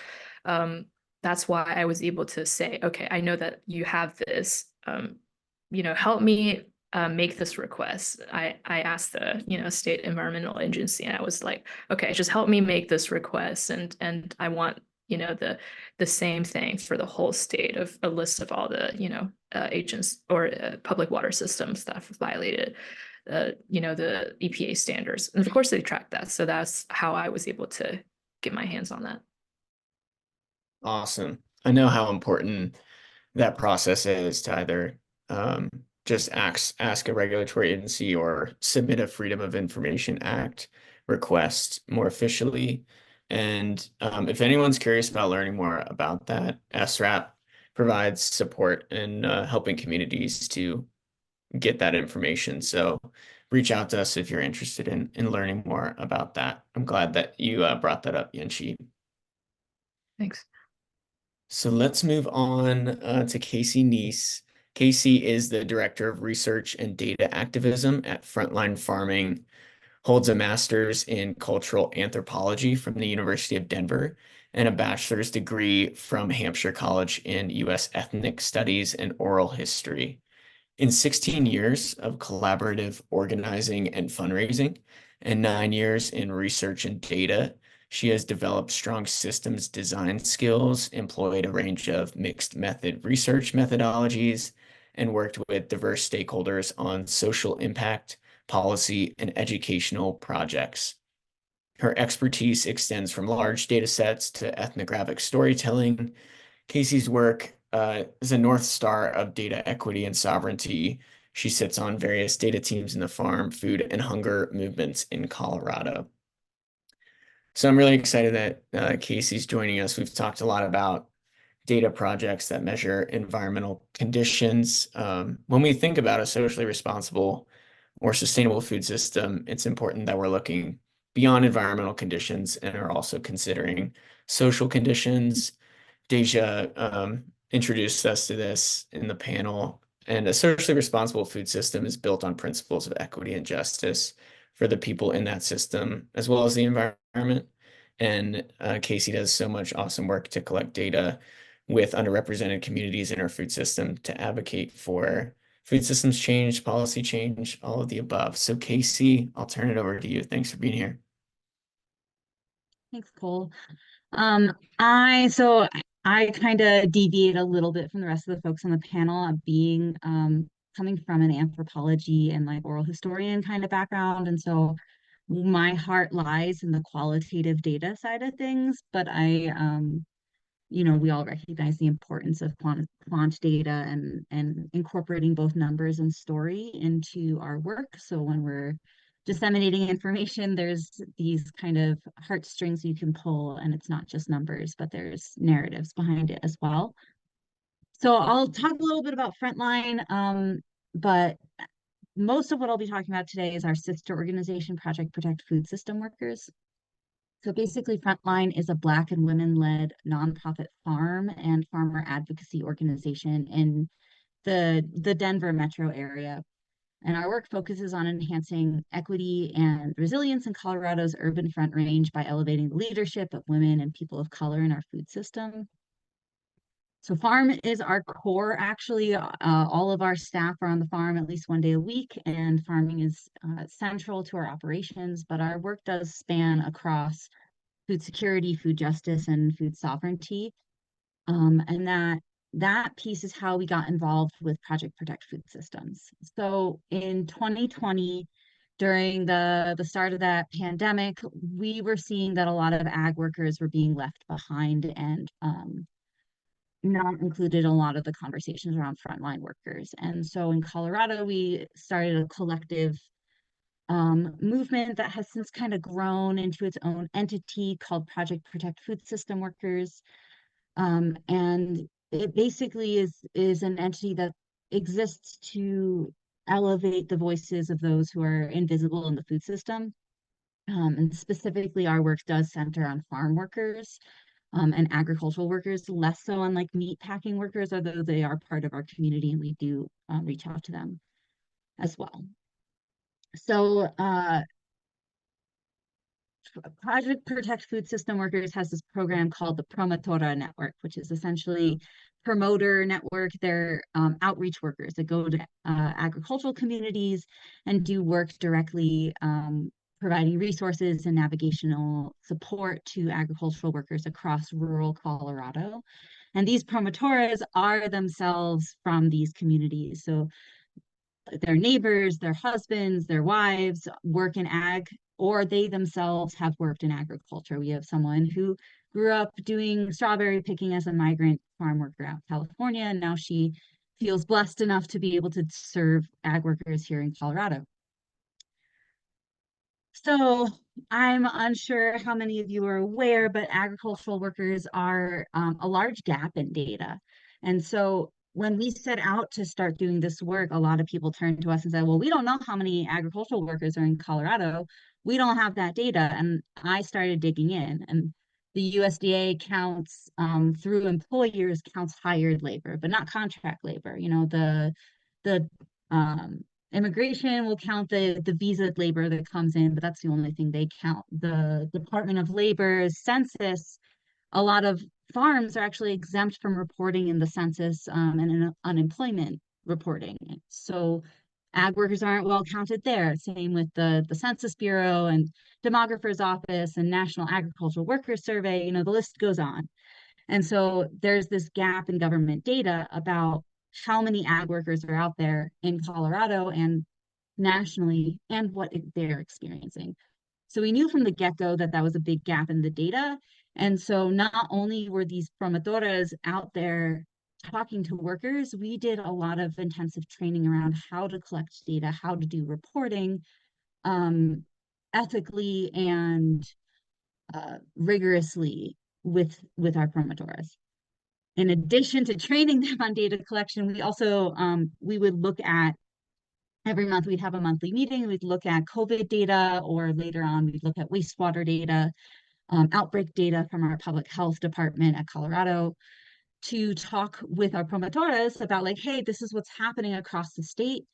that's why I was able to say, okay, I know that you have this, help me make this request. I asked the, state environmental agency, and I was like, okay, just help me make this request. And I want, the same thing for the whole state, of a list of all the, agents or public water systems that have violated, the EPA standards. And of course they track that. So that's how I was able to get my hands on that. Awesome. I know how important that process is to either just ask a regulatory agency or submit a Freedom of Information Act request more officially. And if anyone's curious about learning more about that, SRAP provides support in helping communities to get that information. So reach out to us if you're interested in learning more about that. I'm glad that you brought that up, Yanqi. Thanks. So let's move on to Kasey Neiss. Kasey is the Director of Research and Data Activism at FrontLine Farming, holds a master's in cultural anthropology from the University of Denver, and a bachelor's degree from Hampshire College in U.S. Ethnic Studies and Oral History. In 16 years of collaborative organizing and fundraising, and 9 years in research and data, she has developed strong systems design skills, employed a range of mixed method research methodologies, and worked with diverse stakeholders on social impact, policy, and educational projects. Her expertise extends from large data sets to ethnographic storytelling. Kasey's work is a North Star of data equity and sovereignty. She sits on various data teams in the farm, food, and hunger movements in Colorado. So I'm really excited that Kasey's joining us. We've talked a lot about data projects that measure environmental conditions. When we think about a socially responsible or sustainable food system, it's important that we're looking beyond environmental conditions and are also considering social conditions. Daisha introduced us to this in the panel, and a socially responsible food system is built on principles of equity and justice for the people in that system, as well as the environment. And Kasey does so much awesome work to collect data with underrepresented communities in our food system to advocate for food systems change, policy change, all of the above. So Kasey, I'll turn it over to you. Thanks for being here. Thanks, Cole. I kind of deviate a little bit from the rest of the folks on the panel, being coming from an anthropology and like oral historian kind of background. And so my heart lies in the qualitative data side of things, but I we all recognize the importance of quant data and incorporating both numbers and story into our work. So when we're disseminating information, there's these kind of heartstrings you can pull, and it's not just numbers, but there's narratives behind it as well. So I'll talk a little bit about Frontline, but most of what I'll be talking about today is our sister organization, Project Protect Food System Workers. So basically, Frontline is a Black and women-led nonprofit farm and farmer advocacy organization in the Denver metro area. And our work focuses on enhancing equity and resilience in Colorado's urban Front Range by elevating the leadership of women and people of color in our food system. So farm is our core, actually. All of our staff are on the farm at least one day a week, and farming is central to our operations, but our work does span across food security, food justice, and food sovereignty. And that piece is how we got involved with Project Protect Food Systems. So in 2020, during the start of that pandemic, we were seeing that a lot of ag workers were being left behind and not included in a lot of the conversations around frontline workers. And so in Colorado, we started a collective movement that has since kind of grown into its own entity called Project Protect Food System Workers. And it basically is an entity that exists to elevate the voices of those who are invisible in the food system. And specifically, our work does center on farm workers and agricultural workers, less so on like meat packing workers, although they are part of our community and we do reach out to them as well. So Project Protect Food System Workers has this program called the Promotora Network, which is essentially promoter network. They're outreach workers that go to agricultural communities and do work directly providing resources and navigational support to agricultural workers across rural Colorado. And these promotoras are themselves from these communities. So their neighbors, their husbands, their wives work in ag, or they themselves have worked in agriculture. We have someone who grew up doing strawberry picking as a migrant farm worker out in California, and now she feels blessed enough to be able to serve ag workers here in Colorado. So I'm unsure how many of you are aware, but agricultural workers are a large gap in data. And so when we set out to start doing this work, a lot of people turned to us and said, well, we don't know how many agricultural workers are in Colorado. We don't have that data. And I started digging in, and the USDA counts through employers counts hired labor, but not contract labor. The immigration will count the visa labor that comes in, but that's the only thing they count. The Department of Labor's census, a lot of farms are actually exempt from reporting in the census and in unemployment reporting. So ag workers aren't well counted there. Same with the Census Bureau and Demographer's Office and National Agricultural Workers Survey, the list goes on. And so there's this gap in government data about how many ag workers are out there in Colorado and nationally and what they're experiencing. So we knew from the get-go that that was a big gap in the data. And so not only were these promotoras out there talking to workers, we did a lot of intensive training around how to collect data, how to do reporting ethically and rigorously with our promotoras. In addition to training them on data collection, we also, we would look at, every month we'd have a monthly meeting, we'd look at COVID data, or later on we'd look at wastewater data, outbreak data from our public health department at Colorado, to talk with our promotoras about like, hey, this is what's happening across the state.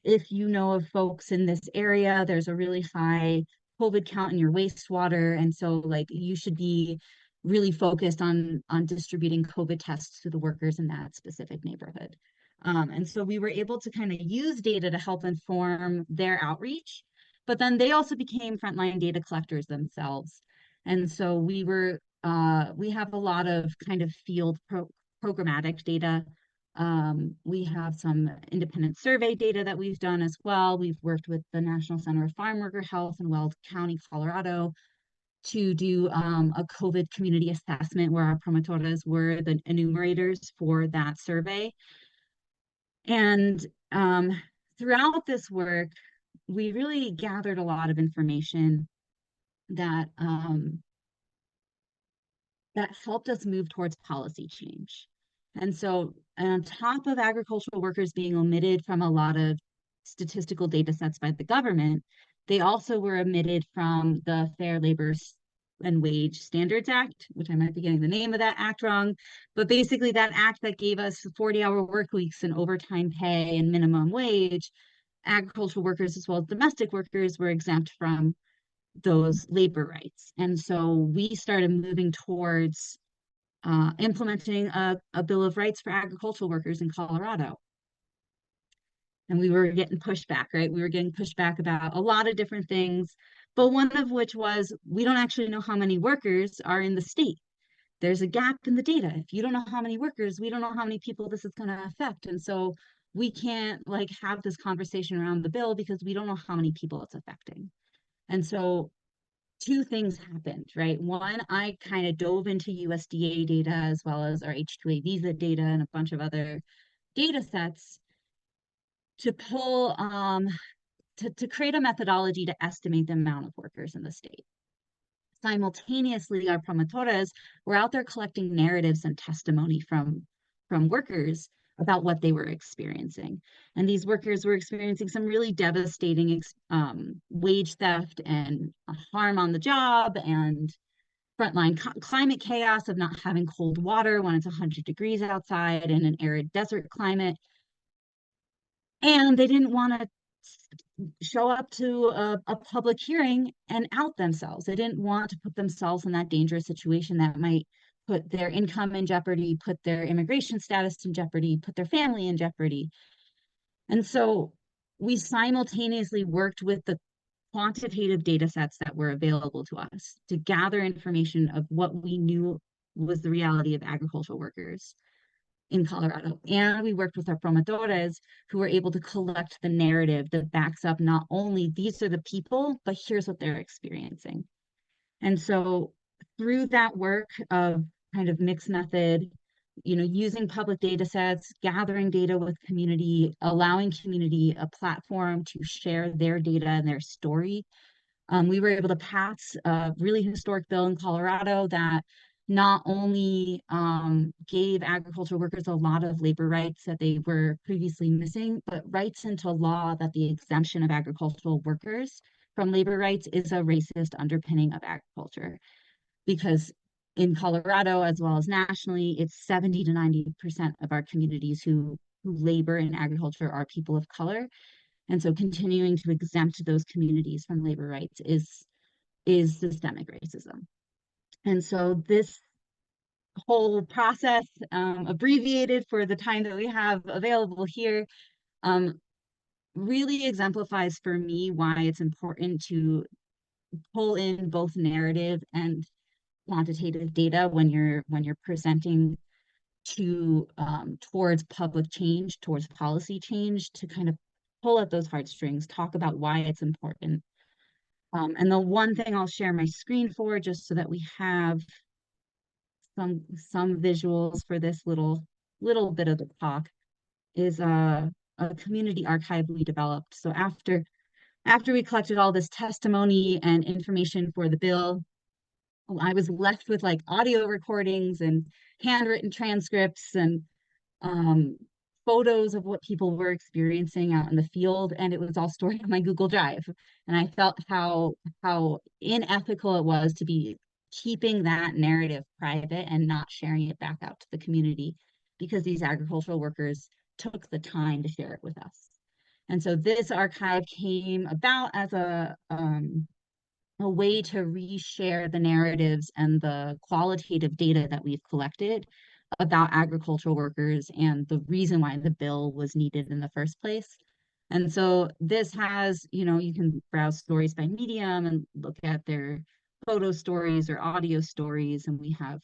If you know of folks in this area, there's a really high COVID count in your wastewater. And so like you should be really focused on distributing COVID tests to the workers in that specific neighborhood. And so we were able to kind of use data to help inform their outreach, but then they also became frontline data collectors themselves. And so we have a lot of kind of field programmatic data. We have some independent survey data that we've done as well. We've worked with the National Center of Farm Worker Health in Weld County, Colorado, to do a COVID community assessment where our promotores were the enumerators for that survey. And throughout this work, we really gathered a lot of information that that helped us move towards policy change. And so on top of agricultural workers being omitted from a lot of statistical data sets by the government, they also were omitted from the Fair Labor and Wage Standards Act, which I might be getting the name of that act wrong, but basically that act that gave us 40-hour work weeks and overtime pay and minimum wage. Agricultural workers as well as domestic workers were exempt from those labor rights. And so we started moving towards implementing a Bill of Rights for agricultural workers in Colorado. And we were getting pushback, right? We were getting pushback about a lot of different things, but one of which was we don't actually know how many workers are in the state. There's a gap in the data. If you don't know how many workers, we don't know how many people this is going to affect. And so we can't like have this conversation around the bill because we don't know how many people it's affecting. And so two things happened, right? One, I kind of dove into USDA data as well as our H-2A visa data and a bunch of other data sets to pull, to create a methodology to estimate the amount of workers in the state. Simultaneously, our promotores were out there collecting narratives and testimony from workers about what they were experiencing. And these workers were experiencing some really devastating wage theft and harm on the job and frontline climate chaos of not having cold water when it's 100 degrees outside in an arid desert climate. And they didn't want to show up to a public hearing and out themselves. They didn't want to put themselves in that dangerous situation that might put their income in jeopardy, put their immigration status in jeopardy, put their family in jeopardy. And so we simultaneously worked with the quantitative data sets that were available to us to gather information of what we knew was the reality of agricultural workers in Colorado. And we worked with our promotores who were able to collect the narrative that backs up not only these are the people, but here's what they're experiencing. And so through that work of kind of mixed method, you know, using public data sets, gathering data with community, allowing community a platform to share their data and their story, we were able to pass a really historic bill in Colorado that not only gave agricultural workers a lot of labor rights that they were previously missing, but writes into law that the exemption of agricultural workers from labor rights is a racist underpinning of agriculture. Because in Colorado, as well as nationally, it's 70 to 90% of our communities who labor in agriculture are people of color. And so continuing to exempt those communities from labor rights is systemic racism. And so this whole process, abbreviated for the time that we have available here, really exemplifies for me why it's important to pull in both narrative and quantitative data when you're presenting to towards public change, towards policy change, to kind of pull at those heartstrings, talk about why it's important. And the one thing I'll share my screen for, just so that we have some visuals for this little bit of the talk, is a community archive we developed. So after we collected all this testimony and information for the bill, I was left with like audio recordings and handwritten transcripts and photos of what people were experiencing out in the field, and it was all stored on my Google Drive. And I felt how unethical it was to be keeping that narrative private and not sharing it back out to the community, because these agricultural workers took the time to share it with us. And so this archive came about as a way to reshare the narratives and the qualitative data that we've collected about agricultural workers and the reason why the bill was needed in the first place. And so this has, you know, you can browse stories by medium and look at their photo stories or audio stories. And we have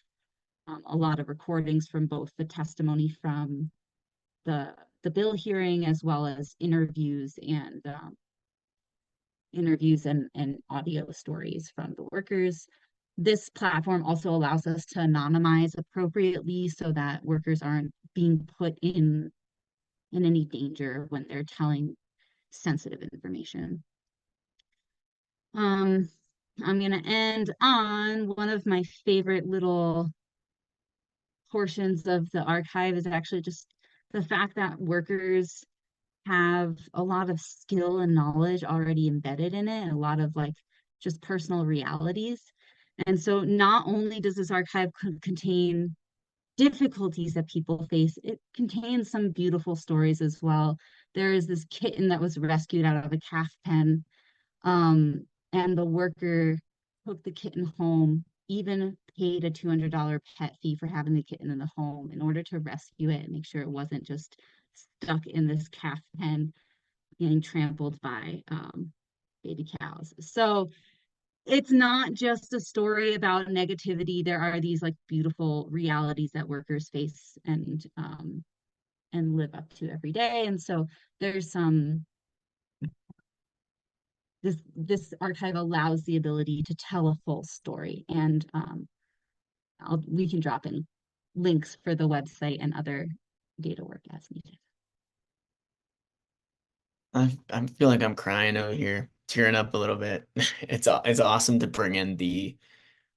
a lot of recordings from both the testimony from the bill hearing, as well as interviews and audio stories from the workers. this platform also allows us to anonymize appropriately so that workers aren't being put in any danger when they're telling sensitive information. I'm going to end on one of my favorite little portions of the archive is actually just the fact that workers have a lot of skill and knowledge already embedded in it, and a lot of like just personal realities. And so not only does this archive contain difficulties that people face, it contains some beautiful stories as well. There is this kitten that was rescued out of a calf pen, and the worker took the kitten home, even paid a $200 pet fee for having the kitten in the home in order to rescue it and make sure it wasn't just stuck in this calf pen getting trampled by baby cows. So it's not just a story about negativity. There are these like beautiful realities that workers face and live up to every day. And so there's some this archive allows the ability to tell a full story, and we can drop in links for the website and other data work as needed. I feel like I'm crying over here, tearing up a little bit. It's awesome to bring in the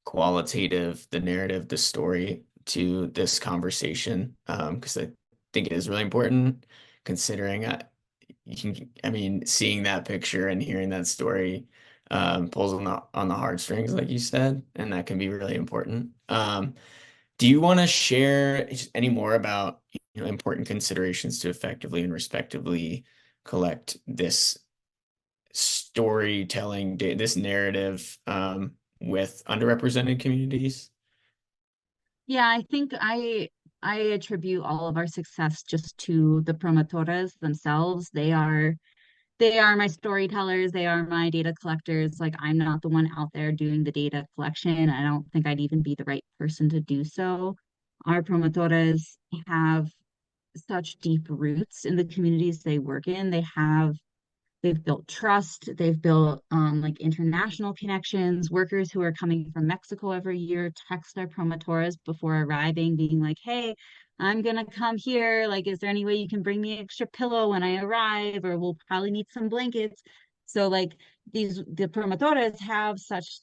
qualitative, the narrative, the story to this conversation, because I think it is really important considering I mean, seeing that picture and hearing that story pulls on the heartstrings, like you said, and that can be really important. Do you want to share any more about important considerations to effectively and respectively collect this storytelling, this narrative with underrepresented communities? Yeah, I think I attribute all of our success just to the promotores themselves. They are my storytellers. They are my data collectors. Like, I'm not the one out there doing the data collection. I don't think I'd even be the right person to do so. Our promotores have such deep roots in the communities they work in. They've built trust. They've built like international connections. Workers who are coming from Mexico every year text our promotores before arriving, being like, "Hey, I'm gonna come here. Like, is there any way you can bring me an extra pillow when I arrive? Or we'll probably need some blankets." So like the promotores have such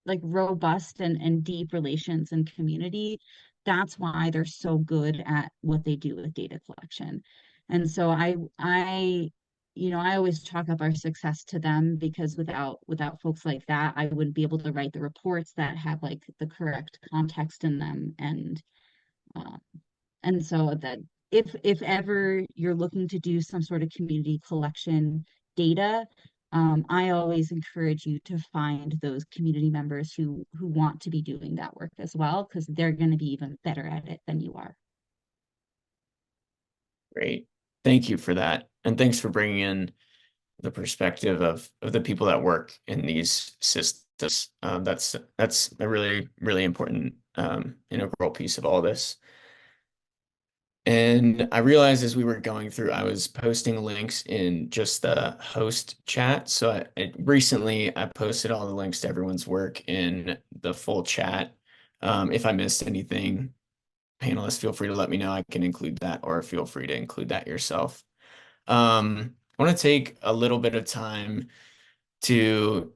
like robust and deep relations and community. That's why they're so good at what they do with data collection. And so I always chalk up our success to them, because without folks like that, I wouldn't be able to write the reports that have like the correct context in them. And so that if ever you're looking to do some sort of community collection data, I always encourage you to find those community members who want to be doing that work as well, because they're going to be even better at it than you are. Great. Thank you for that. And thanks for bringing in the perspective of the people that work in these systems. That's a really, really important integral piece of all this. And I realized as we were going through, I was posting links in just the host chat. So recently I posted all the links to everyone's work in the full chat. If I missed anything, panelists, feel free to let me know. I can include that, or feel free to include that yourself. I want to take a little bit of time to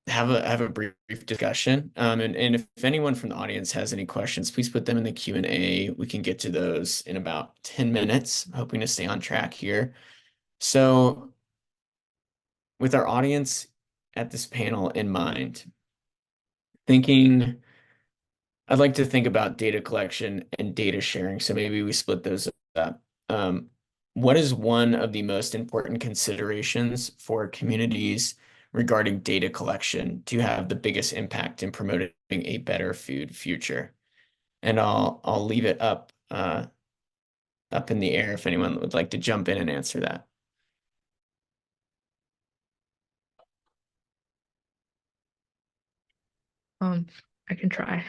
have a brief discussion. And if anyone from the audience has any questions, please put them in the Q&A. We can get to those in about 10 minutes, hoping to stay on track here. So with our audience at this panel in mind, I'd like to think about data collection and data sharing. So maybe we split those up. What is one of the most important considerations for communities regarding data collection to have the biggest impact in promoting a better food future? And I'll leave it up in the air if anyone would like to jump in and answer that. I can try.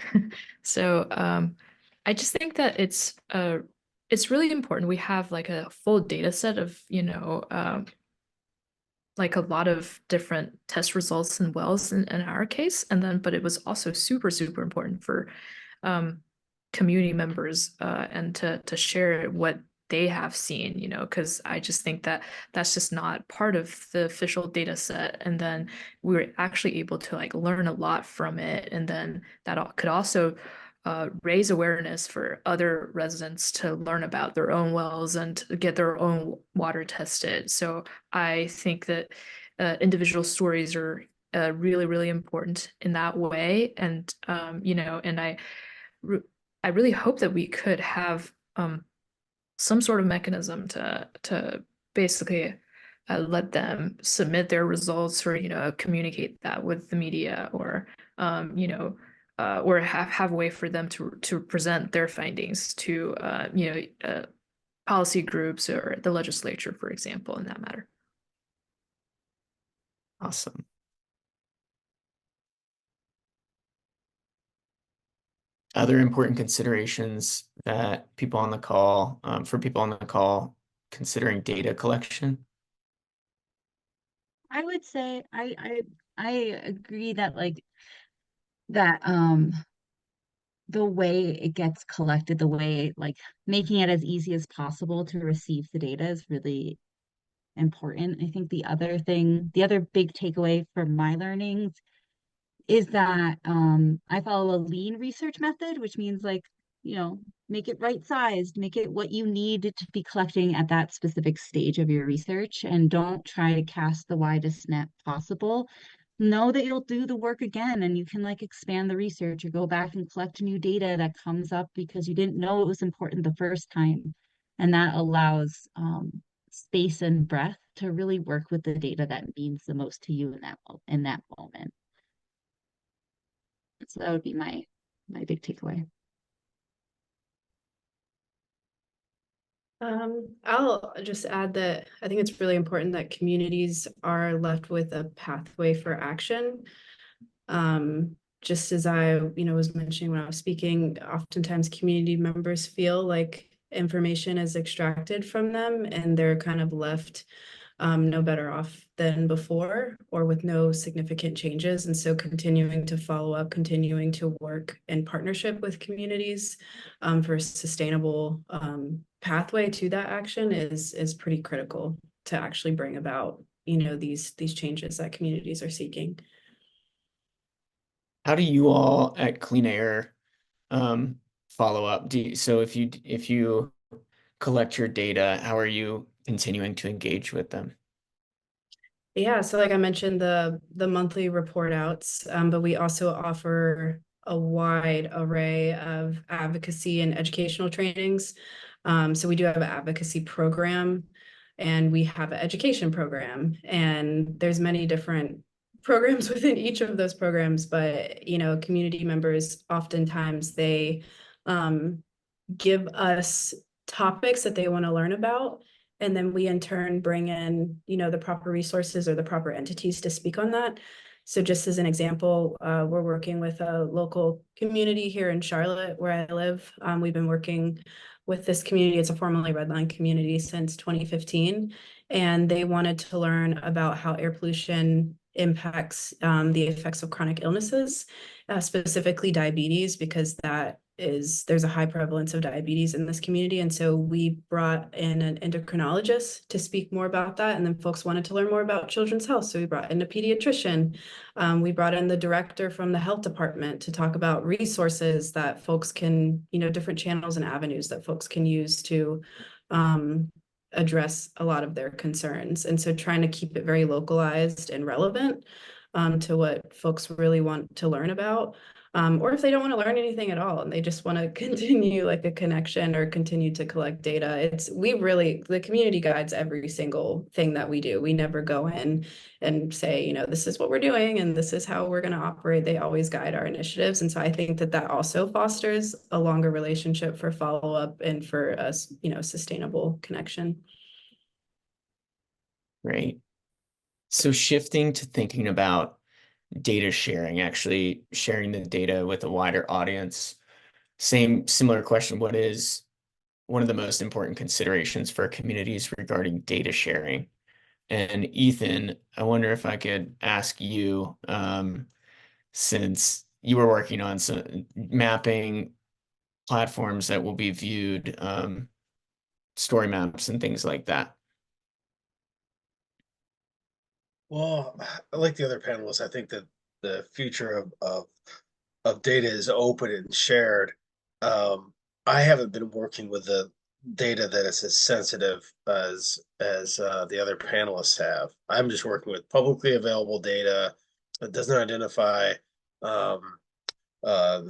So I just think that it's really important we have like a full data set of like a lot of different test results and wells in our case. And then, but it was also super, super important for community members and to share what they have seen, you know, because I just think that that's just not part of the official data set. And then we were actually able to like learn a lot from it. And then that could also raise awareness for other residents to learn about their own wells and to get their own water tested. So I think that individual stories are really, really important in that way. And, you know, and I really hope that we could have some sort of mechanism to basically let them submit their results, or you know, communicate that with the media, or you know, or have a way for them to present their findings to you know, policy groups or the legislature, for example, in that matter. Awesome. Other important considerations that people on the call, for people on the call considering data collection? I would say I agree that like that the way it gets collected, the way like making it as easy as possible to receive the data is really important. I think the other thing, the other big takeaway from my learnings is that I follow a lean research method, which means like, you know, make it right sized, make it what you need to be collecting at that specific stage of your research, and don't try to cast the widest net possible. Know that you'll do the work again and you can like expand the research or go back and collect new data that comes up because you didn't know it was important the first time. And that allows space and breadth to really work with the data that means the most to you in that moment. So that would be my big takeaway. I'll just add that I think it's really important that communities are left with a pathway for action. Just as I, you know, was mentioning when I was speaking, oftentimes community members feel like information is extracted from them and they're kind of left no better off than before or with no significant changes. And so continuing to follow up, continuing to work in partnership with communities for a sustainable pathway to that action is pretty critical to actually bring about, you know, these changes that communities are seeking. How do you all at CleanAIRE follow up? So if you collect your data, how are you continuing to engage with them? Yeah, so like I mentioned, the monthly report outs, but we also offer a wide array of advocacy and educational trainings. So we do have an advocacy program and we have an education program, and there's many different programs within each of those programs, but you know, community members oftentimes they give us topics that they want to learn about, and then we in turn bring in, you know, the proper resources or the proper entities to speak on that. So just as an example, we're working with a local community here in Charlotte where I live. We've been working with this community. It's a formerly redline community since 2015, and they wanted to learn about how air pollution impacts the effects of chronic illnesses, specifically diabetes, because there's a high prevalence of diabetes in this community. And so we brought in an endocrinologist to speak more about that. And then folks wanted to learn more about children's health. So we brought in a pediatrician. We brought in the director from the health department to talk about resources that folks can, you know, different channels and avenues that folks can use to address a lot of their concerns. And so trying to keep it very localized and relevant to what folks really want to learn about. Or if they don't want to learn anything at all and they just want to continue like a connection or continue to collect data, the community guides every single thing that we do. We never go in and say, you know, this is what we're doing and this is how we're going to operate. They always guide our initiatives. And so I think that also fosters a longer relationship for follow-up and for a, you know, sustainable connection. Great. So shifting to thinking about data sharing, actually sharing the data with a wider audience. Similar question, what is one of the most important considerations for communities regarding data sharing? And Ethan, I wonder if I could ask you, since you were working on some mapping platforms that will be viewed, story maps and things like that. Well, like the other panelists, I think that the future of data is open and shared. I haven't been working with the data that is as sensitive as the other panelists have. I'm just working with publicly available data that doesn't identify um, uh,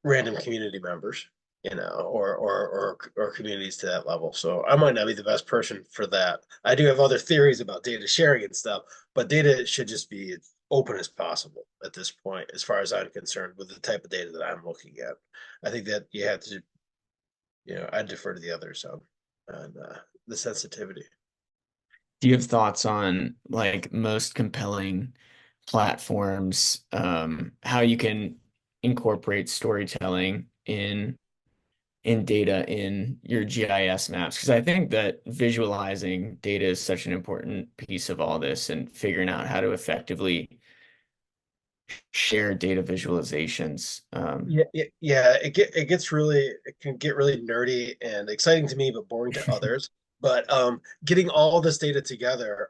random community members, or communities to that level. So I might not be the best person for that. I do have other theories about data sharing and stuff, but data should just be as open as possible at this point, as far as I'm concerned, with the type of data that I'm looking at. I think that you have to, I defer to the others on the sensitivity. Do you have thoughts on like most compelling platforms, how you can incorporate storytelling in data in your GIS maps? Because I think that visualizing data is such an important piece of all this, and figuring out how to effectively share data visualizations. It can get really nerdy and exciting to me, but boring to others. But getting all this data together,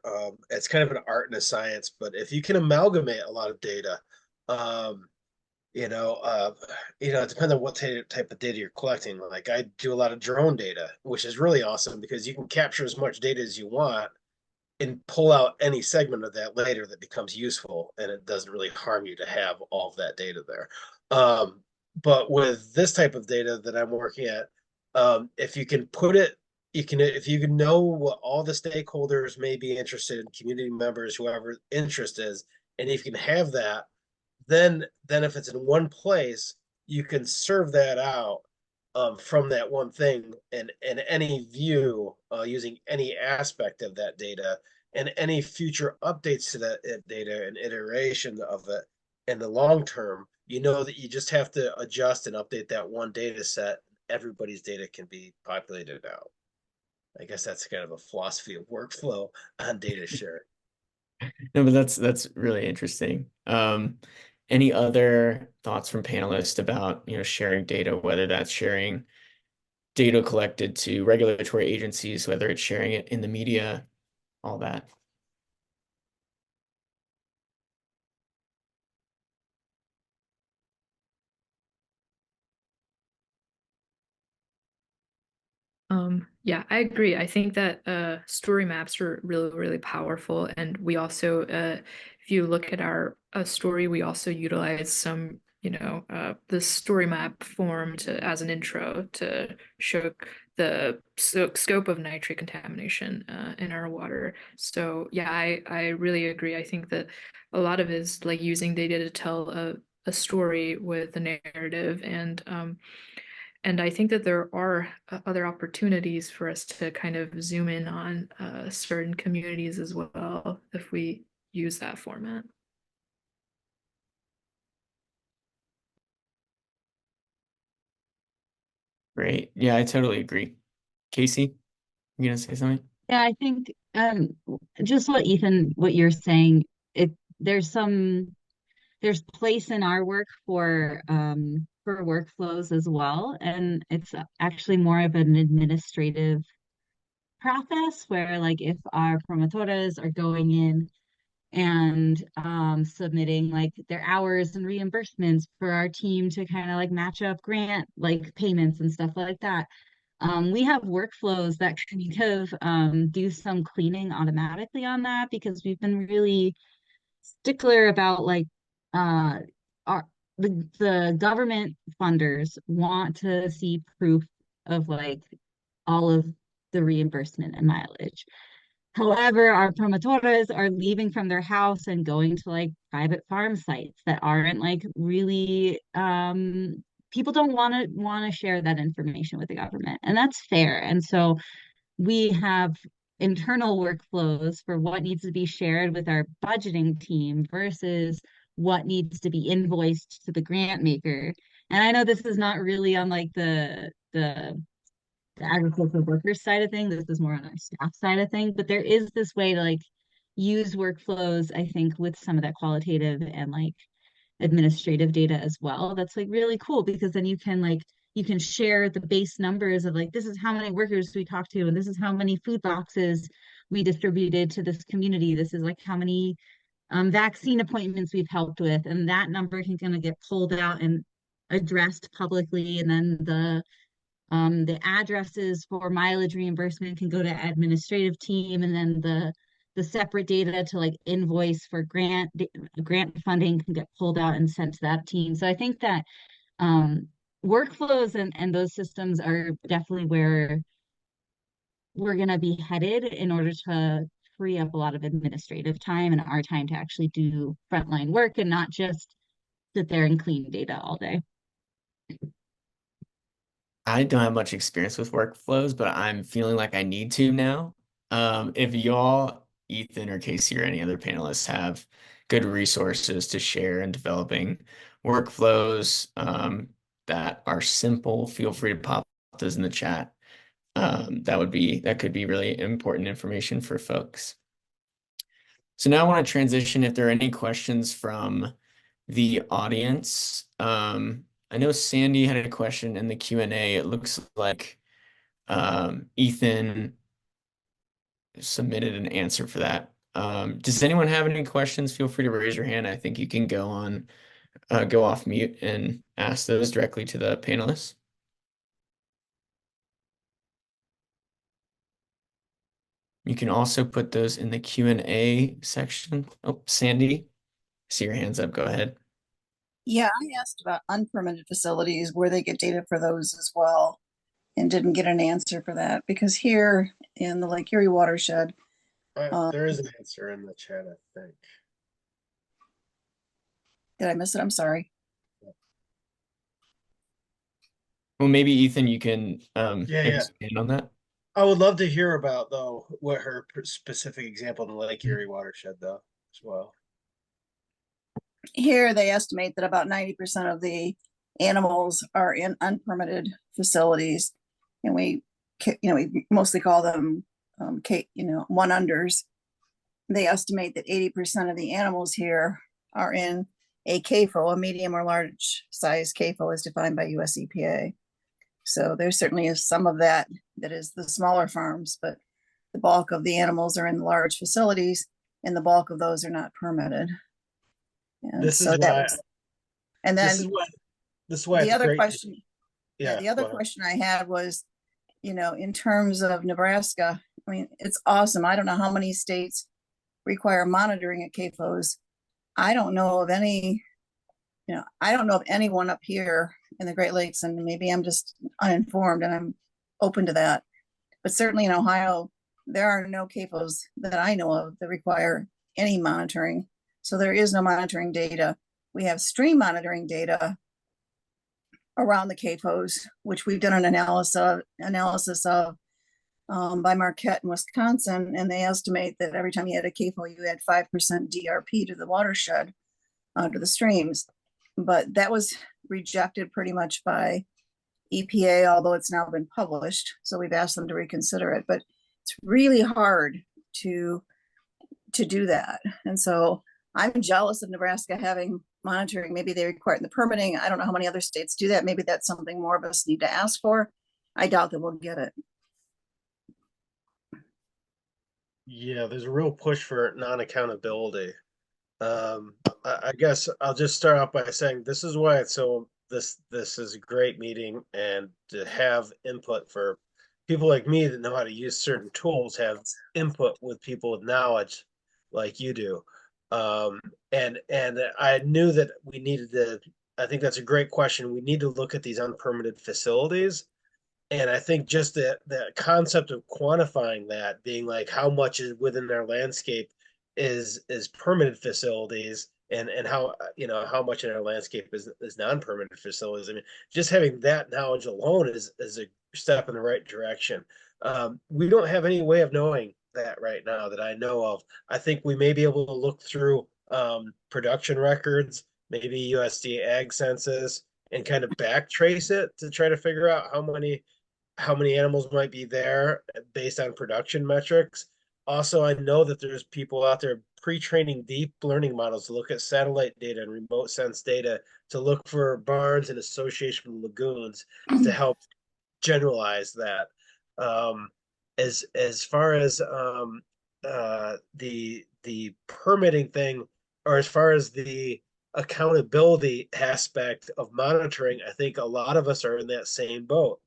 it's kind of an art and a science. But if you can amalgamate a lot of data, um, it depends on what type of data you're collecting. Like I do a lot of drone data, which is really awesome because you can capture as much data as you want and pull out any segment of that later that becomes useful, and it doesn't really harm you to have all of that data there. But with this type of data that I'm working at, if you can put it, if you can know what all the stakeholders may be interested in, community members, whoever interest is, and if you can have that, then if it's in one place, you can serve that out from that one thing and any view using any aspect of that data, and any future updates to that data and iteration of it in the long term, that you just have to adjust and update that one data set. Everybody's data can be populated out. I guess that's kind of a philosophy of workflow on data sharing. No, but that's really interesting. Any other thoughts from panelists about, sharing data, whether that's sharing data collected to regulatory agencies, whether it's sharing it in the media, all that? Yeah, I agree. I think that story maps are really, really powerful. And we also, if you look at our story, we also utilize some, the story map form as an intro to show the scope of nitrate contamination in our water. So yeah, I really agree. I think that a lot of it is like using data to tell a story with a narrative, and I think that there are other opportunities for us to kind of zoom in on certain communities as well if we use that format. Great. Yeah, I totally agree. Kasey, you gonna say something? Yeah, I think just what you're saying, there's there's place in our work for workflows as well. And it's actually more of an administrative process where, like, if our promotores are going in and submitting like their hours and reimbursements for our team to kind of like match up grant like payments and stuff like that. We have workflows that kind of do some cleaning automatically on that, because we've been really stickler about like uh our the government funders want to see proof of like all of the reimbursement and mileage. However, our promotores are leaving from their house and going to like private farm sites that aren't like really people don't want to share that information with the government, and that's fair. And so we have internal workflows for what needs to be shared with our budgeting team versus what needs to be invoiced to the grant maker. And I know this is not really on like the the agricultural workers side of things. This is more on our staff side of things, but there is this way to like use workflows, I think, with some of that qualitative and like administrative data as well. That's like really cool because then you can share the base numbers of like, this is how many workers we talked to, and this is how many food boxes we distributed to this community. This is like how many vaccine appointments we've helped with, and that number can kind of get pulled out and addressed publicly. And then the addresses for mileage reimbursement can go to administrative team, and then the separate data to like invoice for grant funding can get pulled out and sent to that team. So I think that workflows and those systems are definitely where we're going to be headed in order to free up a lot of administrative time and our time to actually do frontline work and not just sit there and clean data all day. I don't have much experience with workflows, but I'm feeling like I need to now. If y'all, Ethan or Kasey or any other panelists have good resources to share in developing workflows that are simple, feel free to pop those in the chat. That could be really important information for folks. So now I want to transition if there are any questions from the audience. I know Sandy had a question in the Q&A. It looks like Ethan submitted an answer for that. Does anyone have any questions? Feel free to raise your hand. I think you can go off mute and ask those directly to the panelists. You can also put those in the Q&A section. Oh, Sandy, I see your hands up. Go ahead. Yeah, I asked about unpermitted facilities, where they get data for those as well, and didn't get an answer for that because here in the Lake Erie watershed, there is an answer in the chat, I think. did I miss it? I'm sorry. Well, maybe Ethan, you can Yeah. expand on that. I would love to hear about though what her specific example in the Lake Erie watershed though as well. Here they estimate that about 90% of the animals are in unpermitted facilities, and we mostly call them one unders. They estimate that 80% of the animals here are in a CAFO, a medium or large size CAFO as defined by US EPA. So there certainly is some of that is the smaller farms, but the bulk of the animals are in large facilities, and the bulk of those are not permitted. And this so is that why, was, and then this is why the other question, the other question I had was, in terms of Nebraska, I mean, it's awesome. I don't know how many states require monitoring at CAFOs. I don't know of any, I don't know of anyone up here in the Great Lakes, and maybe I'm just uninformed and I'm open to that. But certainly in Ohio, there are no CAFOs that I know of that require any monitoring. So there is no monitoring data. We have stream monitoring data around the CAFOs, which we've done an analysis of by Marquette in Wisconsin, and they estimate that every time you had a CAFO, you had 5% DRP to the watershed, to the streams. But that was rejected pretty much by EPA, although it's now been published. So we've asked them to reconsider it, but it's really hard to do that. And so I'm jealous of Nebraska having monitoring. Maybe they require it in the permitting. I don't know how many other states do that. Maybe that's something more of us need to ask for. I doubt that we'll get it. Yeah, there's a real push for non-accountability. I guess I'll just start off by saying this is why it's so this is a great meeting, and to have input for people like me that know how to use certain tools, have input with people with knowledge like you do. And I knew that we needed to, I think that's a great question. We need to look at these unpermitted facilities. And I think just the concept of quantifying that, being like how much is within their landscape is permitted facilities, and how how much in our landscape is non-permitted facilities. I mean, just having that knowledge alone is a step in the right direction. We don't have any way of knowing that right now that I know of. I think we may be able to look through production records, maybe USDA Ag Census, and kind of back trace it to try to figure out how many how many animals might be there based on production metrics. Also, I know that there's people out there pre-training deep learning models to look at satellite data and remote sense data to look for barns in association with lagoons to help generalize that. As far as the permitting thing, or as far as the accountability aspect of monitoring, I think a lot of us are in that same boat.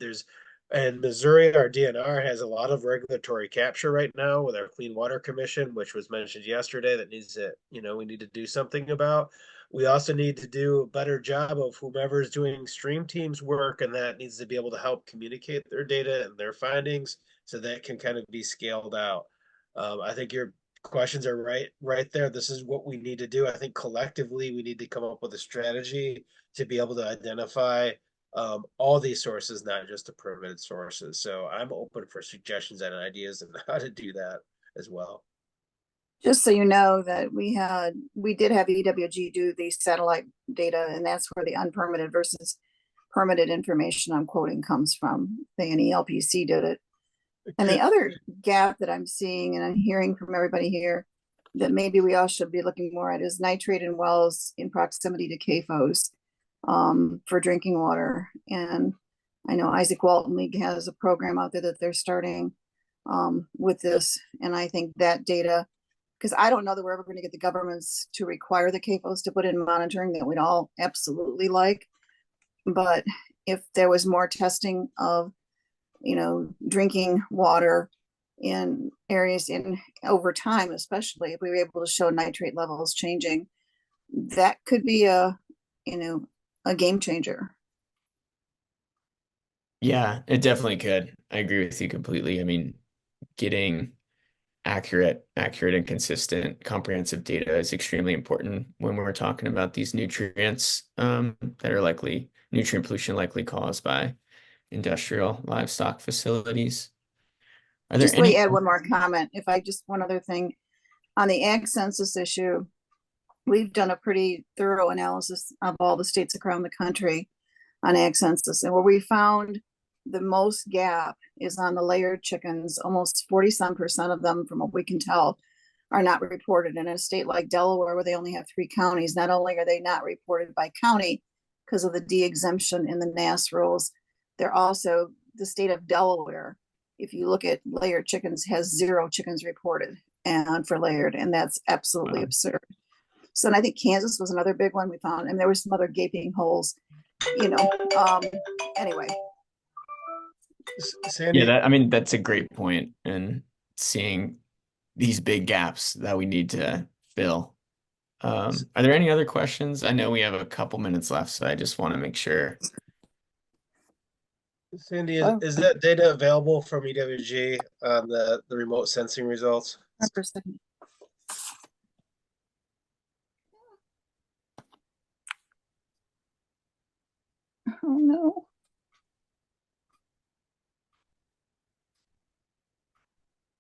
And Missouri, our DNR has a lot of regulatory capture right now with our Clean Water Commission, which was mentioned yesterday, that needs to, we need to do something about. We also need to do a better job of whomever is doing stream teams work, and that needs to be able to help communicate their data and their findings so that can kind of be scaled out. I think your questions are right there. This is what we need to do. I think collectively we need to come up with a strategy to be able to identify all these sources, not just the permitted sources. So I'm open for suggestions and ideas on how to do that as well. Just so you know that we did have EWG do the satellite data, and that's where the unpermitted versus permitted information I'm quoting comes from. The NELPC did it. And the other gap that I'm seeing and I'm hearing from everybody here that maybe we all should be looking more at is nitrate in wells in proximity to CAFOs for drinking water. And I know Isaac Walton League has a program out there that they're starting with this. And I think that data, because I don't know that we're ever going to get the governments to require the CAFOs to put in monitoring that we'd all absolutely like. But if there was more testing of drinking water in areas over time, especially if we were able to show nitrate levels changing, that could be a game changer. Yeah, it definitely could. I agree with you completely. I mean, getting accurate and consistent comprehensive data is extremely important when we're talking about these nutrients that are nutrient pollution likely caused by industrial livestock facilities. Are there just let me add one more comment. One other thing on the ag census issue, we've done a pretty thorough analysis of all the states around the country on ag census, and where we found the most gap is on the layered chickens. Almost 40% of them, from what we can tell, are not reported. In a state like Delaware, where they only have 3 counties, not only are they not reported by county because of the de-exemption in the NASS rules, they're also, the state of Delaware, if you look at layered chickens, has 0 chickens reported and for layered, and that's absolutely absurd. So, and I think Kansas was another big one we found, and there were some other gaping holes, anyway. Sandy? Yeah, that's a great point, and seeing these big gaps that we need to fill. Are there any other questions? I know we have a couple minutes left, so I just want to make sure. Sandy, is that data available from EWG on the remote sensing results? 100%. Oh no.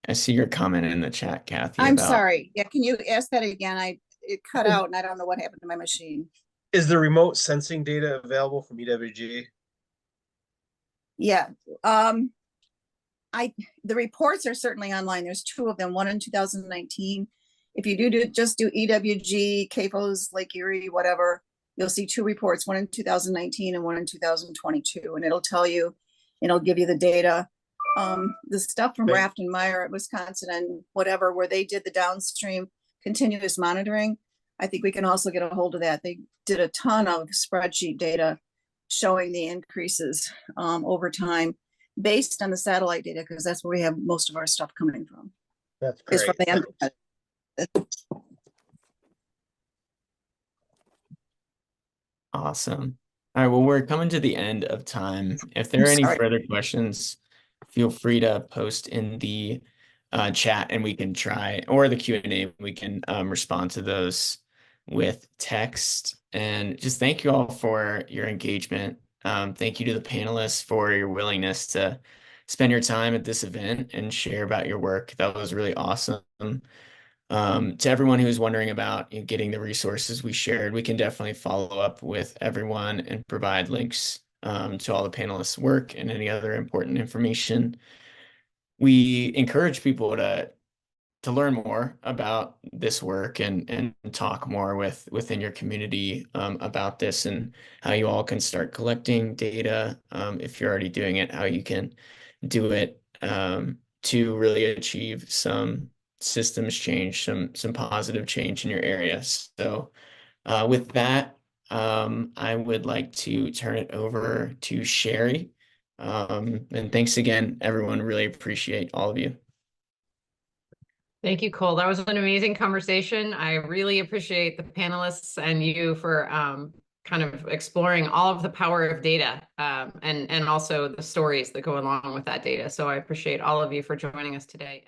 I see your comment in the chat, Kathy. I'm sorry. Yeah, can you ask that again? It cut out and I don't know what happened to my machine. Is the remote sensing data available from EWG? Yeah. The reports are certainly online. There's 2 of them, one in 2019. If you just do EWG, CAFOs, Lake Erie, whatever, you'll see 2 reports, one in 2019 and one in 2022. And it'll give you the data. The stuff from Raft and Meyer at Wisconsin and whatever, where they did the downstream continuous monitoring, I think we can also get a hold of that. They did a ton of spreadsheet data showing the increases over time based on the satellite data, because that's where we have most of our stuff coming from. That's great. From the Awesome. All right, well, we're coming to the end of time. If there are any further questions, feel free to post in the chat and we can try, or the Q&A, we can respond to those with text. And just thank you all for your engagement. Thank you to the panelists for your willingness to spend your time at this event and share about your work. That was really awesome. To everyone who's wondering about getting the resources we shared, we can definitely follow up with everyone and provide links to all the panelists' work and any other important information. We encourage people to learn more about this work and talk more within your community about this and how you all can start collecting data. If you're already doing it, how you can do it to really achieve some systems change, some positive change in your area. So with that, I would like to turn it over to Sherry. And thanks again, everyone. Really appreciate all of you. Thank you, Cole. That was an amazing conversation. I really appreciate the panelists and you for kind of exploring all of the power of data and also the stories that go along with that data. So I appreciate all of you for joining us today.